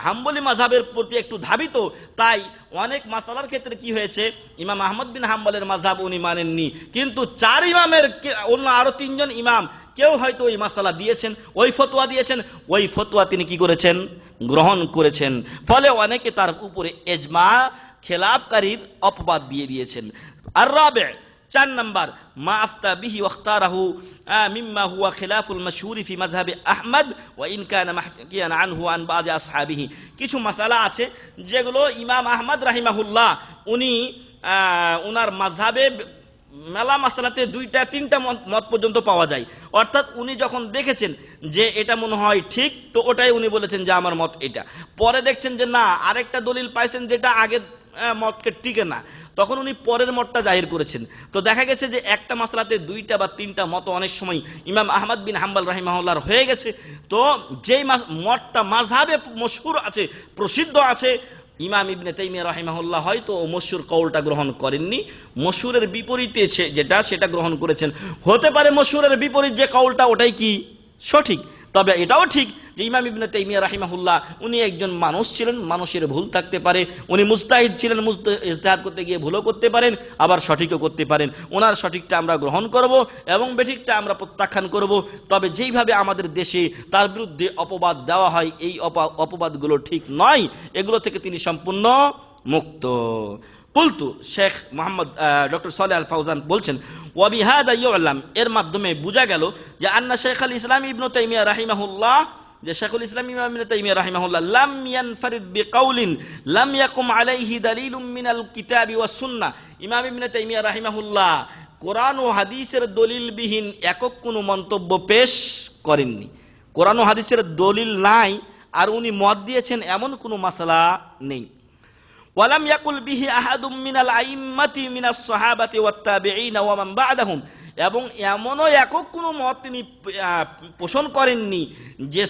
হাম্বলি মাযহাবের প্রতি একটু ধাবিত, তাই অনেক মাসালার ক্ষেত্রে কি হয়েছে, ইমাম আহমদ বিন হাম্বলের মাযহাব উনি মানেননি, কিন্তু 4 ইমামের অন্য আরো 3 জন ইমাম কেউ হয়তো ওই মাসালা দিয়েছেন, ওই ফতোয়া দিয়েছেন, ওই ফতোয়া তিনি কি করেছেন, গ্রহণ করেছেন। ফলে অনেকে তার উপরে ইজমা খেলাফকারীর অপবাদ দিয়ে দিয়েছেন। আর রাবে 4 নাম্বার, মা আফতা বিহি ওয়াখতারাহু মিম্মা হুয়া খিলাফুল মাশহুর ফি মাযহাবি আহমদ ওয়া ইন কানা মাহকিয়ান আনহু আন বাযি আসহাবিহি। কিছু মাসালা আছে যেগুলো ইমাম আহমদ রাহিমাহুল্লাহ উনি ওনার মাযহাবে মেলা মাসালাতে 2-3টা মত পর্যন্ত পাওয়া যায়। অর্থাৎ উনি যখন দেখেছেন যে এটা মনে হয় ঠিক, তো ওটাই উনি বলেছেন যে আমার মত এটা। পরে দেখছেন যে না, আরেকটা দলিল পাইছেন যেটা আগের মতকে টিকে না, তখন উনি পরের মতটা জাহির করেছেন। তো দেখা গেছে যে একটা মাসলাতে 2টা বা 3টা মত অনেক সময় ইমাম আহমদ বিন হাম্বল রাহিমাহুল্লাহর হয়ে গেছে। তো যেই মতটা মাযহাবে মশহুর আছে, প্রসিদ্ধ আছে, ইমাম ইবনে তাইমিয়া রাহিমাহুল্লাহ হয়তো মশহুর কওলটা গ্রহণ করেননি, মশহুরের বিপরীতে সেটা গ্রহণ করেছেন। হতে পারে মশহুরের বিপরীত যে কওলটা ওটাই কি সঠিক, তবে এটাও ঠিক যে ইমাম ইবনে তাইমিয়া রাহিমাহুল্লাহ উনি একজন মানুষ ছিলেন, মানুষের ভুল থাকতে পারে, উনি মুজতাহিদ ছিলেন, ইজতিহাদ করতে গিয়ে ভুলও করতে পারেন, আবার সঠিকও করতে পারেন। ওনার সঠিকটা আমরা গ্রহণ করব এবং বেঠিকটা আমরা প্রত্যাখ্যান করব। তবে যেইভাবে আমাদের দেশে তার বিরুদ্ধে অপবাদ দেওয়া হয়, এই অপবাদগুলো ঠিক নয়, এগুলো থেকে তিনি সম্পূর্ণ মুক্ত। কুলতু, শেখ মোহাম্মদ ডক্টর সালেহ আল ফাউজান বলছেন, ওয়াবিহাদা ইউলাম, এর মাধ্যমে বোঝা গেল যে আন্না শেখ আল ইসলাম ইবনে তাইমিয়া রাহিমাহুল্লাহ, যে শেখুল ইসলাম ইবনে তাইমিয়া রাহিমাহুল্লাহ লাম ইয়ানফারিদ বিকাউলিন লাম ইয়াকুম আলাইহি দালিলুম মিনাল কিতাবি ওয়াস সুন্নাহ। ইমাম ইবনে তাইমিয়া রাহিমাহুল্লাহ কোরআন ও হাদিসের দলিলবিহীন একক কোনো মন্তব্য পেশ করেননি। কোরআন ও হাদিসের দলিল নাই আর উনি মত দিয়েছেন এমন কোনো মাসালা নেই। ওয়ালাম ইয়াকুল বিহি আহাদুম মিনাল আইম্মাতি মিনাস সাহাবাতি ওয়াত তাবিঈন ওয়া মান বা'দাহুম, এবং এমনও একক কোনো মত তিনি পোষণ করেননি যে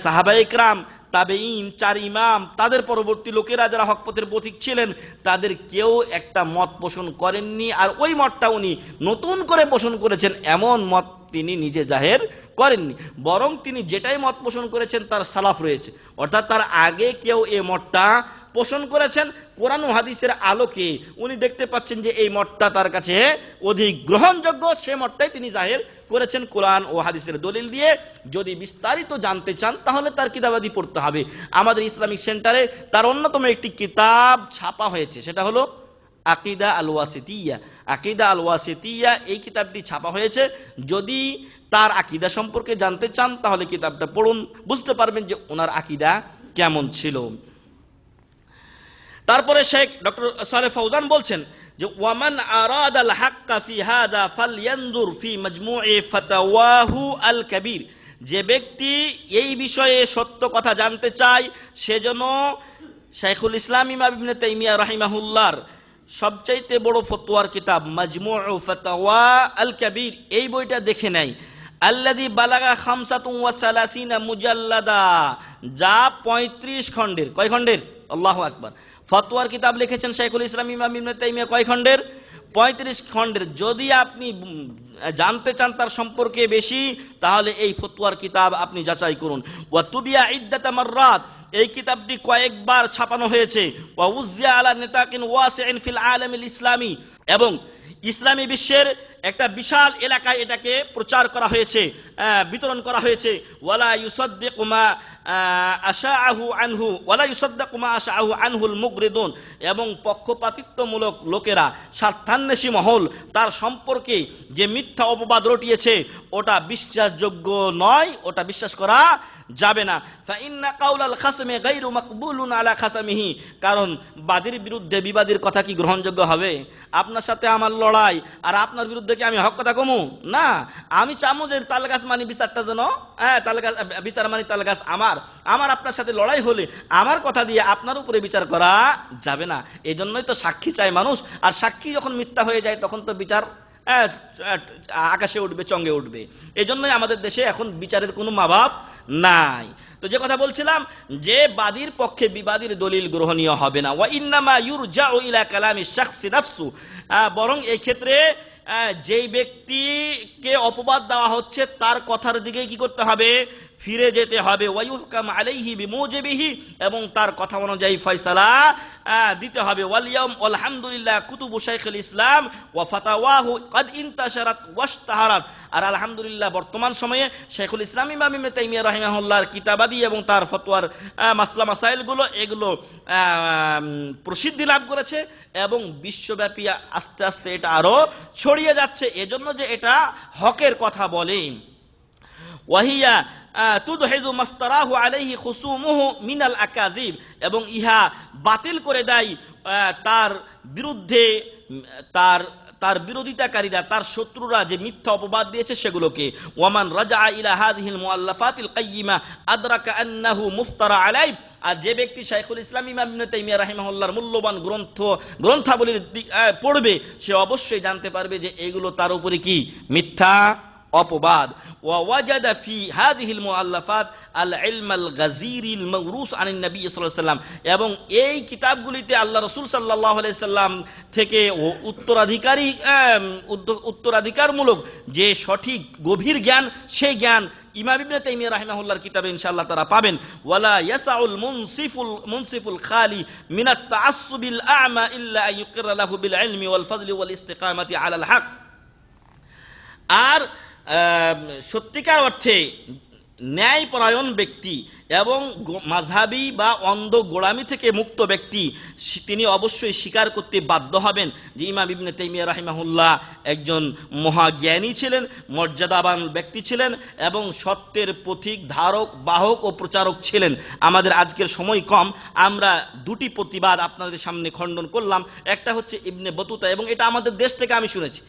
সাহাবায়ে কেরাম, তাবেঈন, 4 ইমাম, তাদের পরবর্তী লোকেরা যারা হকপথের পথিক ছিলেন, তাদের কেউ একটা মত পোষণ করেননি, আর ওই মতটা উনি নতুন করে পোষণ করেছেন এমন মত তিনি নিজে জাহের করেননি। বরং তিনি যেটাই মত পোষণ করেছেন তার সালাফ রয়েছে, অর্থাৎ তার আগে কেউ এই মতটা পোষণ করেছেন, কোরআন ও হাদিসের আলোকে উনি দেখতে পাচ্ছেন যে এই মতটা তার কাছে অধিক গ্রহণযোগ্য, সে মতটাই তিনি জাহির করেছেন কোরআন ও হাদিসের দলিল দিয়ে। যদি বিস্তারিত জানতে চান তাহলে তার কিতাবাদি পড়তে হবে। আমাদের ইসলামিক সেন্টারে তার অন্যতম একটি কিতাব ছাপা হয়েছে, সেটা হলো আকিদা আল ওয়াসিতিয়া। আকিদা আল ওয়াসিতিয়া এই কিতাবটি ছাপা হয়েছে। যদি তার আকিদা সম্পর্কে জানতে চান তাহলে কিতাবটা পড়ুন, বুঝতে পারবেন যে ওনার আকিদা কেমন ছিল। তারপরে শেখ ডক্টর সালেহ ফাউজান বলছেন যে ওয়ামান আরাদাল হাক্কা ফি হাদা ফালয়ানজুর ফি মাজমু'i ফাতাওয়াহু আল কাবীর, যে ব্যক্তি এই বিষয়ে সত্য কথা জানতে চায় সেজন্য শাইখুল ইসলাম ইমাম ইবনে তাইমিয়া রাহিমাহুল্লাহর সবচাইতে বড় ফতোয়ার কিতাব মাজমু'ু ফাতাওয়া আল কাবীর, এই বইটা দেখে নেয়। আল্লাযী বালাগা 35 মুজাল্লাদা, যা 35 খণ্ডের। কয় খণ্ডের? আল্লাহু আকবার। ফতোয়ার কিতাব লিখেছেন শাইখুল ইসলাম ইমাম ইবনে তাইমিয়া কয় খণ্ডের? 35 খণ্ডের। যদি আপনি জানতে চান তার সম্পর্কে বেশি, তাহলে এই ফতোয়ার কিতাব আপনি যাচাই করুন। ওয়া তুবিয়া ইদ্দাতা মাররাত, এই কিতাবটি কয়েকবার ছাপানো হয়েছে। ওয়া উযিয়া আলা নিতাকিন ওয়াসিইন ফিল আলামিল ইসলামী, এবং ইসলামী বিশ্বের একটা বিশাল এলাকায় এটাকে প্রচার করা হয়েছে, বিতরণ করা হয়েছে। ওয়ালা ইউসাদ্দিকু মা আশাআহু আনহু ওয়ালা ইউসাদ্দিকু মা আশাআহু আনহুল মুগরিদুন, এবং পক্ষপাতিত্বমূলক লোকেরা, স্বার্থান্বেষী মহল তার সম্পর্কে যে মিথ্যা অপবাদ রটিয়েছে ওটা বিশ্বাসযোগ্য নয়, ওটা বিশ্বাস করা যাবে না। ফাইন্না কাউলাল খাসমি গায়রু মাকবুলুন আলা খাসামিহি, কারণ বাদীর বিরুদ্ধে বিবাদীর কথা কি গ্রহণযোগ্য হবে? আপনার সাথে আমার লড়াই, আর আপনার বিরুদ্ধে কি আমি হক কথা কমু? না, আমি চামু যে তাল গাছ মানি বিচারটা যেন, তাল গাছ বিচার মানি তাল গাছ আমার আপনার সাথে লড়াই হলে আমার কথা দিয়ে আপনার উপরে বিচার করা যাবে না। এই জন্যই তো সাক্ষী চায় মানুষ, আর সাক্ষী যখন মিথ্যা হয়ে যায় তখন তো বিচার আকাশে উঠবে, চঙ্গে উঠবে। এই জন্যই আমাদের দেশে এখন বিচারের কোনো মাভাব নাই। তো যে কথা বলছিলাম, যে বাদীর পক্ষে বিবাদীর দলিল গ্রহণীয় হবে না। ওয়া ইন্নামা ইউরজাউ ইলা কালামি শাখসি নাফসু, বরং এই ক্ষেত্রে যেই ব্যক্তিকে অপবাদ দেওয়া হচ্ছে তার কথার দিকে কি করতে হবে? ফিরে যেতে হবে। ওয়ায়ুহকাম আলাইহি বিমুজিবিহি, এবং তার কথা অনুযায়ী ফয়সালা দিতে হবে। ওয়াল ইয়াউম আলহামদুলিল্লাহ কুতুবু শাইখুল ইসলাম ওয়া ফাতাওয়াহু ক্বাদ ইনতাশারাত ওয়াশতাহারাত, আর আলহামদুলিল্লাহ বর্তমান সময়ে শাইখুল ইসলাম ইমাম ইবনে তাইমিয়া রাহিমাহুল্লাহর কিতাবাদি এবং তার ফতোয়ার মাসলা মাসাইলগুলো এগুলো প্রসিদ্ধি লাভ করেছে, এবং বিশ্বব্যাপী আস্তে আস্তে এটা আরো ছড়িয়ে যাচ্ছে। এজন্য যে এটা হকের কথা বলে। ওয়াহিয়া তুদহিজু মাফতারাহু আলাইহি খুসুমুহু মিনাল আকাযিব, এবং ইহা বাতিল করে দেয় তার বিরুদ্ধে তার বিরোধিতাকারীরা, তার শত্রুরা যে মিথ্যা অপবাদ দিয়েছে সেগুলোকে। ওয়ামান রাজা ইলা হাযিহিল মুআল্লাফাতিল কাইয়্যিমা আদরাকা আন্নাহু মুফতারা আলাই, আর যে ব্যক্তি শাইখুল ইসলাম ইমাম ইবনে তাইমিয়া রাহিমাহুল্লাহর মূল্যবান গ্রন্থাবলীর পড়বে, সে অবশ্যই জানতে পারবে যে এগুলো তার উপরে কি? মিথ্যা অপবাদ। ওয়াজাদা ফি হাযিহিল মুআল্লাফাত আল ইলম আল গাযীরিল মাওরুস আনিন নবী সাল্লাল্লাহু আলাইহি ওয়াসাল্লাম, এবং এই কিতাবগুলিতে আল্লাহ রাসূল সাল্লাল্লাহু আলাইহি সাল্লাম থেকে উত্তরাধিকারমূলক যে সঠিক গভীর জ্ঞান, সেই জ্ঞান ইমাম ইবনে তাইমিয়া রাহিমাহুল্লাহর কিতাবে ইনশাআল্লাহ তারা পাবেন। ওয়ালা ইয়াসাউল মুনসিফুল খালি মিনাত তাআসসুবিল আ'মা ইল্লা আন ইউকিরা লাহু বিল ইলমি ওয়াল ফাদলি ওয়াল ইস্তিকামাতি আলাল হক, আর সত্যিকার অর্থে ন্যায়পরায়ণ ব্যক্তি এবং মাযহাবী বা অন্ধ গোলামি থেকে মুক্ত ব্যক্তি, তিনি অবশ্যই স্বীকার করতে বাধ্য হবেন যে ইমাম ইবনে তাইমিয়া রাহিমাহুল্লাহ একজন মহাজ্ঞানী ছিলেন, মর্যাদাবান ব্যক্তি ছিলেন, এবং সত্যের পথিক ধারক, বাহক ও প্রচারক ছিলেন। আমাদের আজকের সময় কম, আমরা দুটি প্রতিবাদ আপনাদের সামনে খণ্ডন করলাম। একটা হচ্ছে ইবনে বতুতা, এবং এটা আমাদের দেশ থেকে আমি শুনেছি,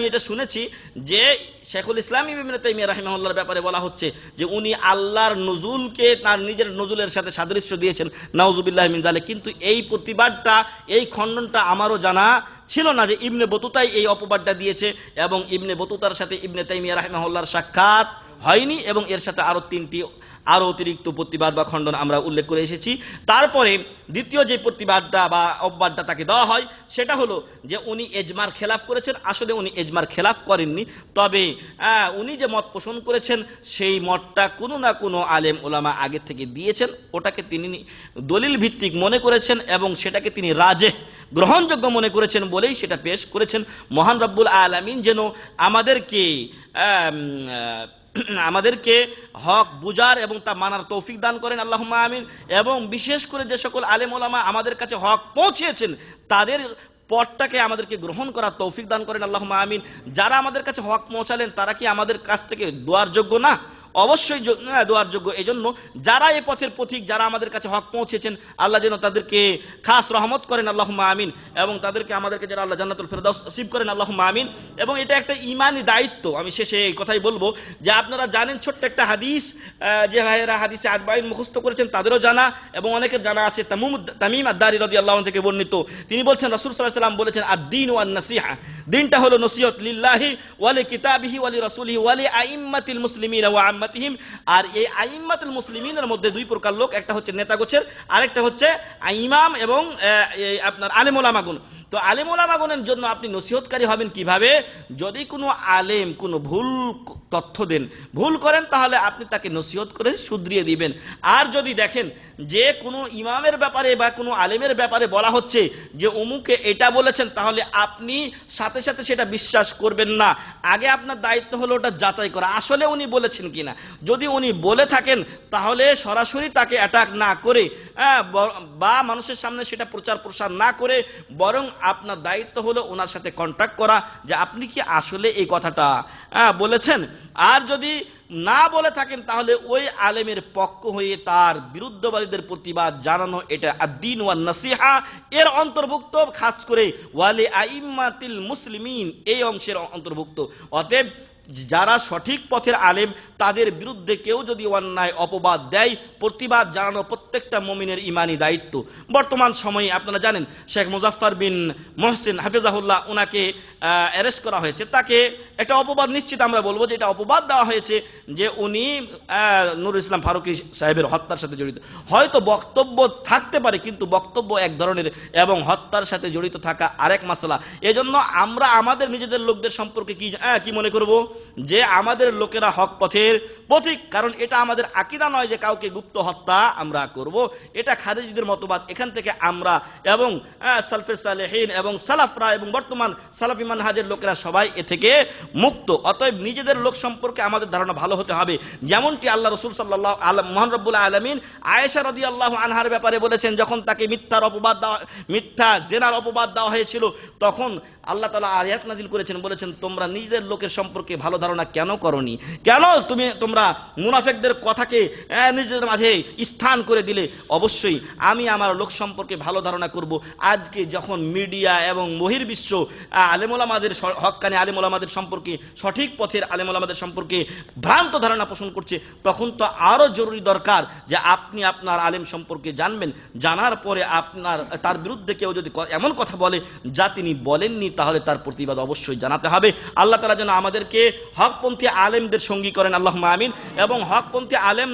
এটা শুনেছি যে শাইখুল ইসলাম ইবনে তাইমিয়া রাহিমাহুল্লাহর ব্যাপারে বলা হচ্ছে যে উনি আল্লাহর নজুলকে তার নিজের নজুলের সাথে সাদৃশ্য দিয়েছেন, নাউজুবিল্লাহি মিন যালিক। কিন্তু এই প্রতিবাদটা, এই খণ্ডনটা আমারও জানা ছিল না যে ইবনে বতুতাই এই অপবাদটা দিয়েছে, এবং ইবনে বতুতার সাথে ইবনে তাইমিয়া রাহিমাহুল্লাহর সাক্ষাৎ হয়নি, এবং এর সাথে আরো তিনটি অতিরিক্ত প্রতিবাদ বা খণ্ডন আমরা উল্লেখ করে এসেছি। তারপরে দ্বিতীয় যে প্রতিবাদটা বা অপবাদটা তাকে দেওয়া হয় সেটা হলো যে উনি এজমার খেলাফ করেছেন। আসলে উনি এজমার খেলাফ করেননি, তবে উনি যে মত পোষণ করেছেন সেই মতটা কোনো না কোনো আলেম ওলামা আগে থেকে দিয়েছেন, ওটাকে তিনি দলিল ভিত্তিক মনে করেছেন এবং সেটাকে তিনি রাজেহ গ্রহণযোগ্য মনে করেছেন বলেই সেটা পেশ করেছেন। মহান রব্বুল আলামিন যেন আমাদেরকে হক বুঝার এবং তা মানার তৌফিক দান করেন, আল্লাহুম্মা আমিন। এবং বিশেষ করে যে সকল আলেম ওলামা আমাদের কাছে হক পৌঁছিয়েছেন তাদের পথটাকে আমাদেরকে গ্রহণ করার তৌফিক দান করেন, আল্লাহুম্মা আমিন। যারা আমাদের কাছে হক পৌঁছালেন তারা কি আমাদের কাছ থেকে দোয়ার যোগ্য না? অবশ্যই দোয়ার যোগ্য। এজন্য যারা এই পথের পথিক, যারা আমাদের কাছে হক পৌঁছেছেন, আল্লাহ যেন তাদেরকে খাস রহমত করেন, আল্লাহুম্মা আমিন। এবং তাদেরকে আমাদেরকে যারা আল্লাহ জান্নাতুল ফেরদাউস নসিব করেন, আল্লাহুম্মা আমিন। এবং এটা একটা ঈমানি দায়িত্ব। আমি শেষে এই কথাই বলবো যে আপনারা জানেন ছোট্ট একটা হাদিস, যে ভাইয়েরা হাদিসে আরবাঈন মুখস্থ করেছেন তাদেরও জানা এবং অনেকের জানা আছে। তামিম আদ-দারি রাদিয়াল্লাহু আনহু থেকে বর্ণিত, তিনি বলছেন রাসূল সাল্লাল্লাহু আলাইহি ওয়াসাল্লাম বলেছেন, আদ-দীন ওয়ান নাসিহা, দিনটা হলো নসিহত, লিল্লাহি ওয়া লিকিতাবিহি ওয়া লিরাসূলিহি ওয়া লিআইম্মাতিল মুসলিমিনা ওয়া আম্মাতিহিম। আর এই আইম্মাতুল মুসলিমিনের মধ্যে দুই প্রকার লোক, একটা হচ্ছে নেতা গোছের, আরেকটা হচ্ছে ইমাম এবং আপনার আলেম ওলামাগণ। তো আলেম ওলামাগণের জন্য আপনি নসিহতকারী হবেন কিভাবে? যদি কোনো আলেম কোনো ভুল তথ্য দেন, ভুল করেন, তাহলে আপনি তাকে নসিহত করে শুধরিয়ে দিবেন। আর যদি দেখেন যে কোনো ইমামের ব্যাপারে বা কোনো আলেমের ব্যাপারে বলা হচ্ছে যে অমুকে এটা বলেছেন, তাহলে আপনি সাথে সাথে সেটা বিশ্বাস করবেন না। আগে আপনার দায়িত্ব হলো ওটা যাচাই করা, আসলে উনি বলেছেন কিনা। যদি উনি বলে থাকেন তাহলে সরাসরি তাকে অ্যাটাক না করে বা মানুষের সামনে সেটা প্রচার প্রসার না করে, বরং আপনার দায়িত্ব হলো ওনার সাথে কন্ট্যাক্ট করা যে আপনি কি আসলে এই কথাটা বলেছেন। আর যদি না বলে থাকেন তাহলে ওই আলেমের পক্ষ হয়ে তার বিরুদ্ধবাদীদের প্রতিবাদ জানানো, এটা আদ-দীন ওয়ান নাসিহা এর অন্তর্ভুক্ত, খাস করে ওয়ালি আইম্মাতিল মুসলিমিন এই অংশের অন্তর্ভুক্ত। অতএব যারা সঠিক পথের আলেম তাদের বিরুদ্ধে কেউ যদি অন্যায় অপবাদ দেয়, প্রতিবাদ জানানো প্রত্যেকটা মুমিনের ইমানি দায়িত্ব। বর্তমান সময়ে আপনারা জানেন শেখ মুজাফফর বিন মোহসিন হাফিজাহুল্লাহ, ওনাকে অ্যারেস্ট করা হয়েছে। তাকে একটা অপবাদ, নিশ্চিত আমরা বলবো যে এটা অপবাদ দেওয়া হয়েছে যে উনি নুরুল ইসলাম ফারুকী সাহেবের হত্যার সাথে জড়িত। হয়তো বক্তব্য থাকতে পারে, কিন্তু বক্তব্য এক ধরনের এবং হত্যার সাথে জড়িত থাকা আরেক মাসলা। এজন্য আমরা আমাদের নিজেদের লোকদের সম্পর্কে কি মনে করব যে আমাদের লোকেরা হক পথের পথিক, কারণ এটা আমাদের আকীদা নয় যে কাউকে গুপ্ত হত্যা আমরা করব। এটা খারিজিদের মতবাদ। এখান থেকে আমরা এবং সালফে সালেহিন এবং সালাফরা এবং বর্তমান সালাফি মানহাজের লোকেরা সবাই এ থেকে মুক্ত। অতএব নিজেদের লোক সম্পর্কে আমাদের ধারণা ভালো হতে হবে। যেমনটি আল্লাহ রাসূল সাল্লাল্লাহু আলাইহি মহান রব্বুল আলামিন আয়েশা রাদিয়াল্লাহু আনহার ব্যাপারে বলেছেন, যখন তাকে মিথ্যা জেনার অপবাদ দেওয়া হয়েছিল, তখন আল্লাহ তাআলা আয়াত নাজিল করেছেন, বলেছেন তোমরা নিজেদের লোকের সম্পর্কে ভালো ধারণা কেন করনি? কেন তোমরা মুনাফিকদের কথাকে নিজেদের মাঝে স্থান করে দিলে? অবশ্যই আমি আমার লোক সম্পর্কে ভালো ধারণা করব। আজকে যখন মিডিয়া এবং বহির্বিশ্ব আলেম ওলামাদের, হক্কানি আলেম ওলামাদের সম্পর্কে, সঠিক পথের আলেম ওলামাদের সম্পর্কে ভ্রান্ত ধারণা পোষণ করছে, তখন তো আরো জরুরি দরকার যে আপনি আপনার আলেম সম্পর্কে জানবেন। জানার পরে তার বিরুদ্ধে কেউ যদি এমন কথা বলে যা তিনি বলেননি, তাহলে তার প্রতিবাদ অবশ্যই জানাতে হবে। আল্লাহ তাআলা যেন আমাদেরকে হকপন্থী আলেমদের সঙ্গী করেন, আল্লাহুম্মা আমিন। এবং হকপন্থী আলেম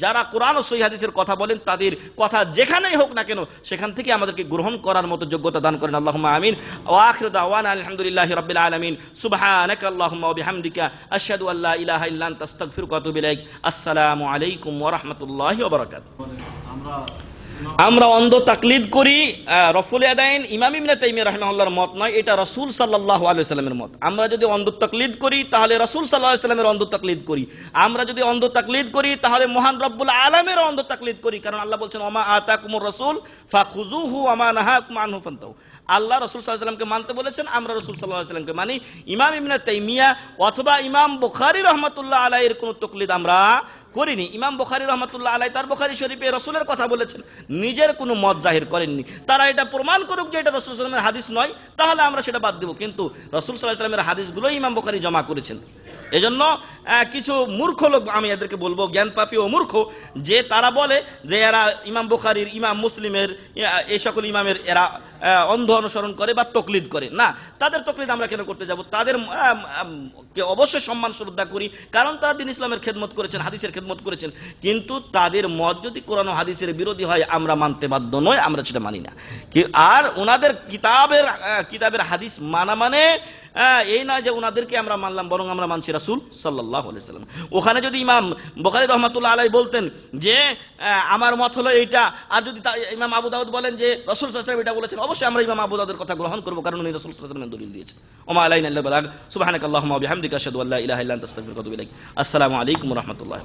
যারা কোরআন ও সহিহ হাদিসের কথা বলেন, তাদের কথা যেখানেই হোক না কেন সেখান থেকে আমাদেরকে গ্রহণ করার মতো যোগ্যতা দান করেন, আল্লাহুম্মা আমিন। ওয়া আখিরু দাওয়ানা আলহামদুলিল্লাহি রাব্বিল আলামিন। সুবহানাকা আল্লাহুম্মা ওয়া বিহামদিকা আশহাদু আল্লা ইলাহা ইল্লা আনতা আস্তাগফিরুকা ওয়া আতুবু ইলাইক। আসসালামু আলাইকুম ওয়া রাহমাতুল্লাহি ওয়া বারাকাতুহু। আমরা অন্ধ তাকলিদ করি, রফুল আদাইন ইমাম ইবনে তাইমিয়া রাহিমাহুল্লাহর মত নয়, এটা রাসূল সাল্লাল্লাহু আলাইহি ওয়াসাল্লামের মত। আমরা যদি অন্ধ তাকলিদ করি তাহলে রাসূল সাল্লাল্লাহু আলাইহি ওয়াসাল্লামের অন্ধ তাকলিদ করি। আমরা যদি অন্ধ তাকলিদ করি তাহলে মহান রব্বুল আলামিনের অন্ধ তাকলিদ করি, কারণ আল্লাহ বলছেন ওমা আতাকুমুর রাসূল ফাখুযুহু ওয়া মা নাহাকুম আনহু ফান্তাহু। আল্লাহ রাসূল সাল্লাল্লাহু আলাইহি ওয়াসাল্লামকে মানতে বলেছেন, আমরা রাসূল সাল্লাল্লাহু আলাইহি ওয়াসাল্লামকে মানি। ইমাম ইবনে তাইমিয়া অথবা ইমাম বুখারী রাহমাতুল্লাহ আলাইহির কোন তাকলিদ আমরা করিনি। ইমাম বুখারী রাহমাতুল্লাহ আলাইহি তার বুখারী শরীফে রাসূলের কথা বলেছেন, নিজের কোনো মত জাহির করেননি। তারা এটা প্রমাণ করুক যে এটা রাসূল সাল্লাল্লাহু আলাইহি ওয়াসাল্লামের হাদিস নয়, তাহলে আমরা সেটা বাদ দেব। কিন্তু রাসূল সাল্লাল্লাহু আলাইহি ওয়াসাল্লামের হাদিসগুলো ইমাম বুখারী জমা করেছেন। এজন্য কিছু মূর্খ লোক, আমি এদেরকে বলবো জ্ঞানপাপী ও মূর্খ, যে তারা বলে যে এরা ইমাম বুখারীর, ইমাম মুসলিমের, এই সকল ইমামের এরা অন্ধ অনুসরণ করে বা তকলিদ করে। না, তাদের তকলিদ আমরা কেন করতে যাব? তাদের অবশ্যই সম্মান শ্রদ্ধা করি, কারণ তারা দ্বীন ইসলামের খেদমত করেছেন, হাদিসের খেদমত করেছেন। কিন্তু তাদের মত যদি কোরআন ও হাদিসের বিরোধী হয়, আমরা মানতে বাধ্য নই, আমরা সেটা মানি না। আর ওনাদের কিতাবের হাদিস মানা মানে এই নয় যে ওনাদেরকে আমরা মানলাম, বরং আমরা মানছি রাসূল সাল্লাল্লাহু আলাইহি ওয়াসাল্লাম। ওখানে যদি ইমাম বুখারী রাহমাতুল্লাহ আলাইহি বলতেন যে আমার মত হলো এইটা, আর যদি ইমাম আবু দাউদ বলেন যে রাসূল সাল্লাল্লাহু আলাইহি ওয়াসাল্লাম এটা বলেছেন, অবশ্যই আমরা ইমাম আবু দাউদের কথা গ্রহণ করব, কারণ উনি রাসূল সাল্লাল্লাহু আলাইহি ওয়াসাল্লামের দলিল দিয়েছেন। ওমা আলাইনা ইল্লা বালাগ। সুবহানাকাল্লাহুম্মা ওয়া বিহামদিকা আশহাদু আল্লা ইলাহা ইল্লা আনতা আস্তাগফিরুকা ওয়া আতুবু ইলাইক। আসসালামু আলাইকুম ওয়া রাহমাতুল্লাহ।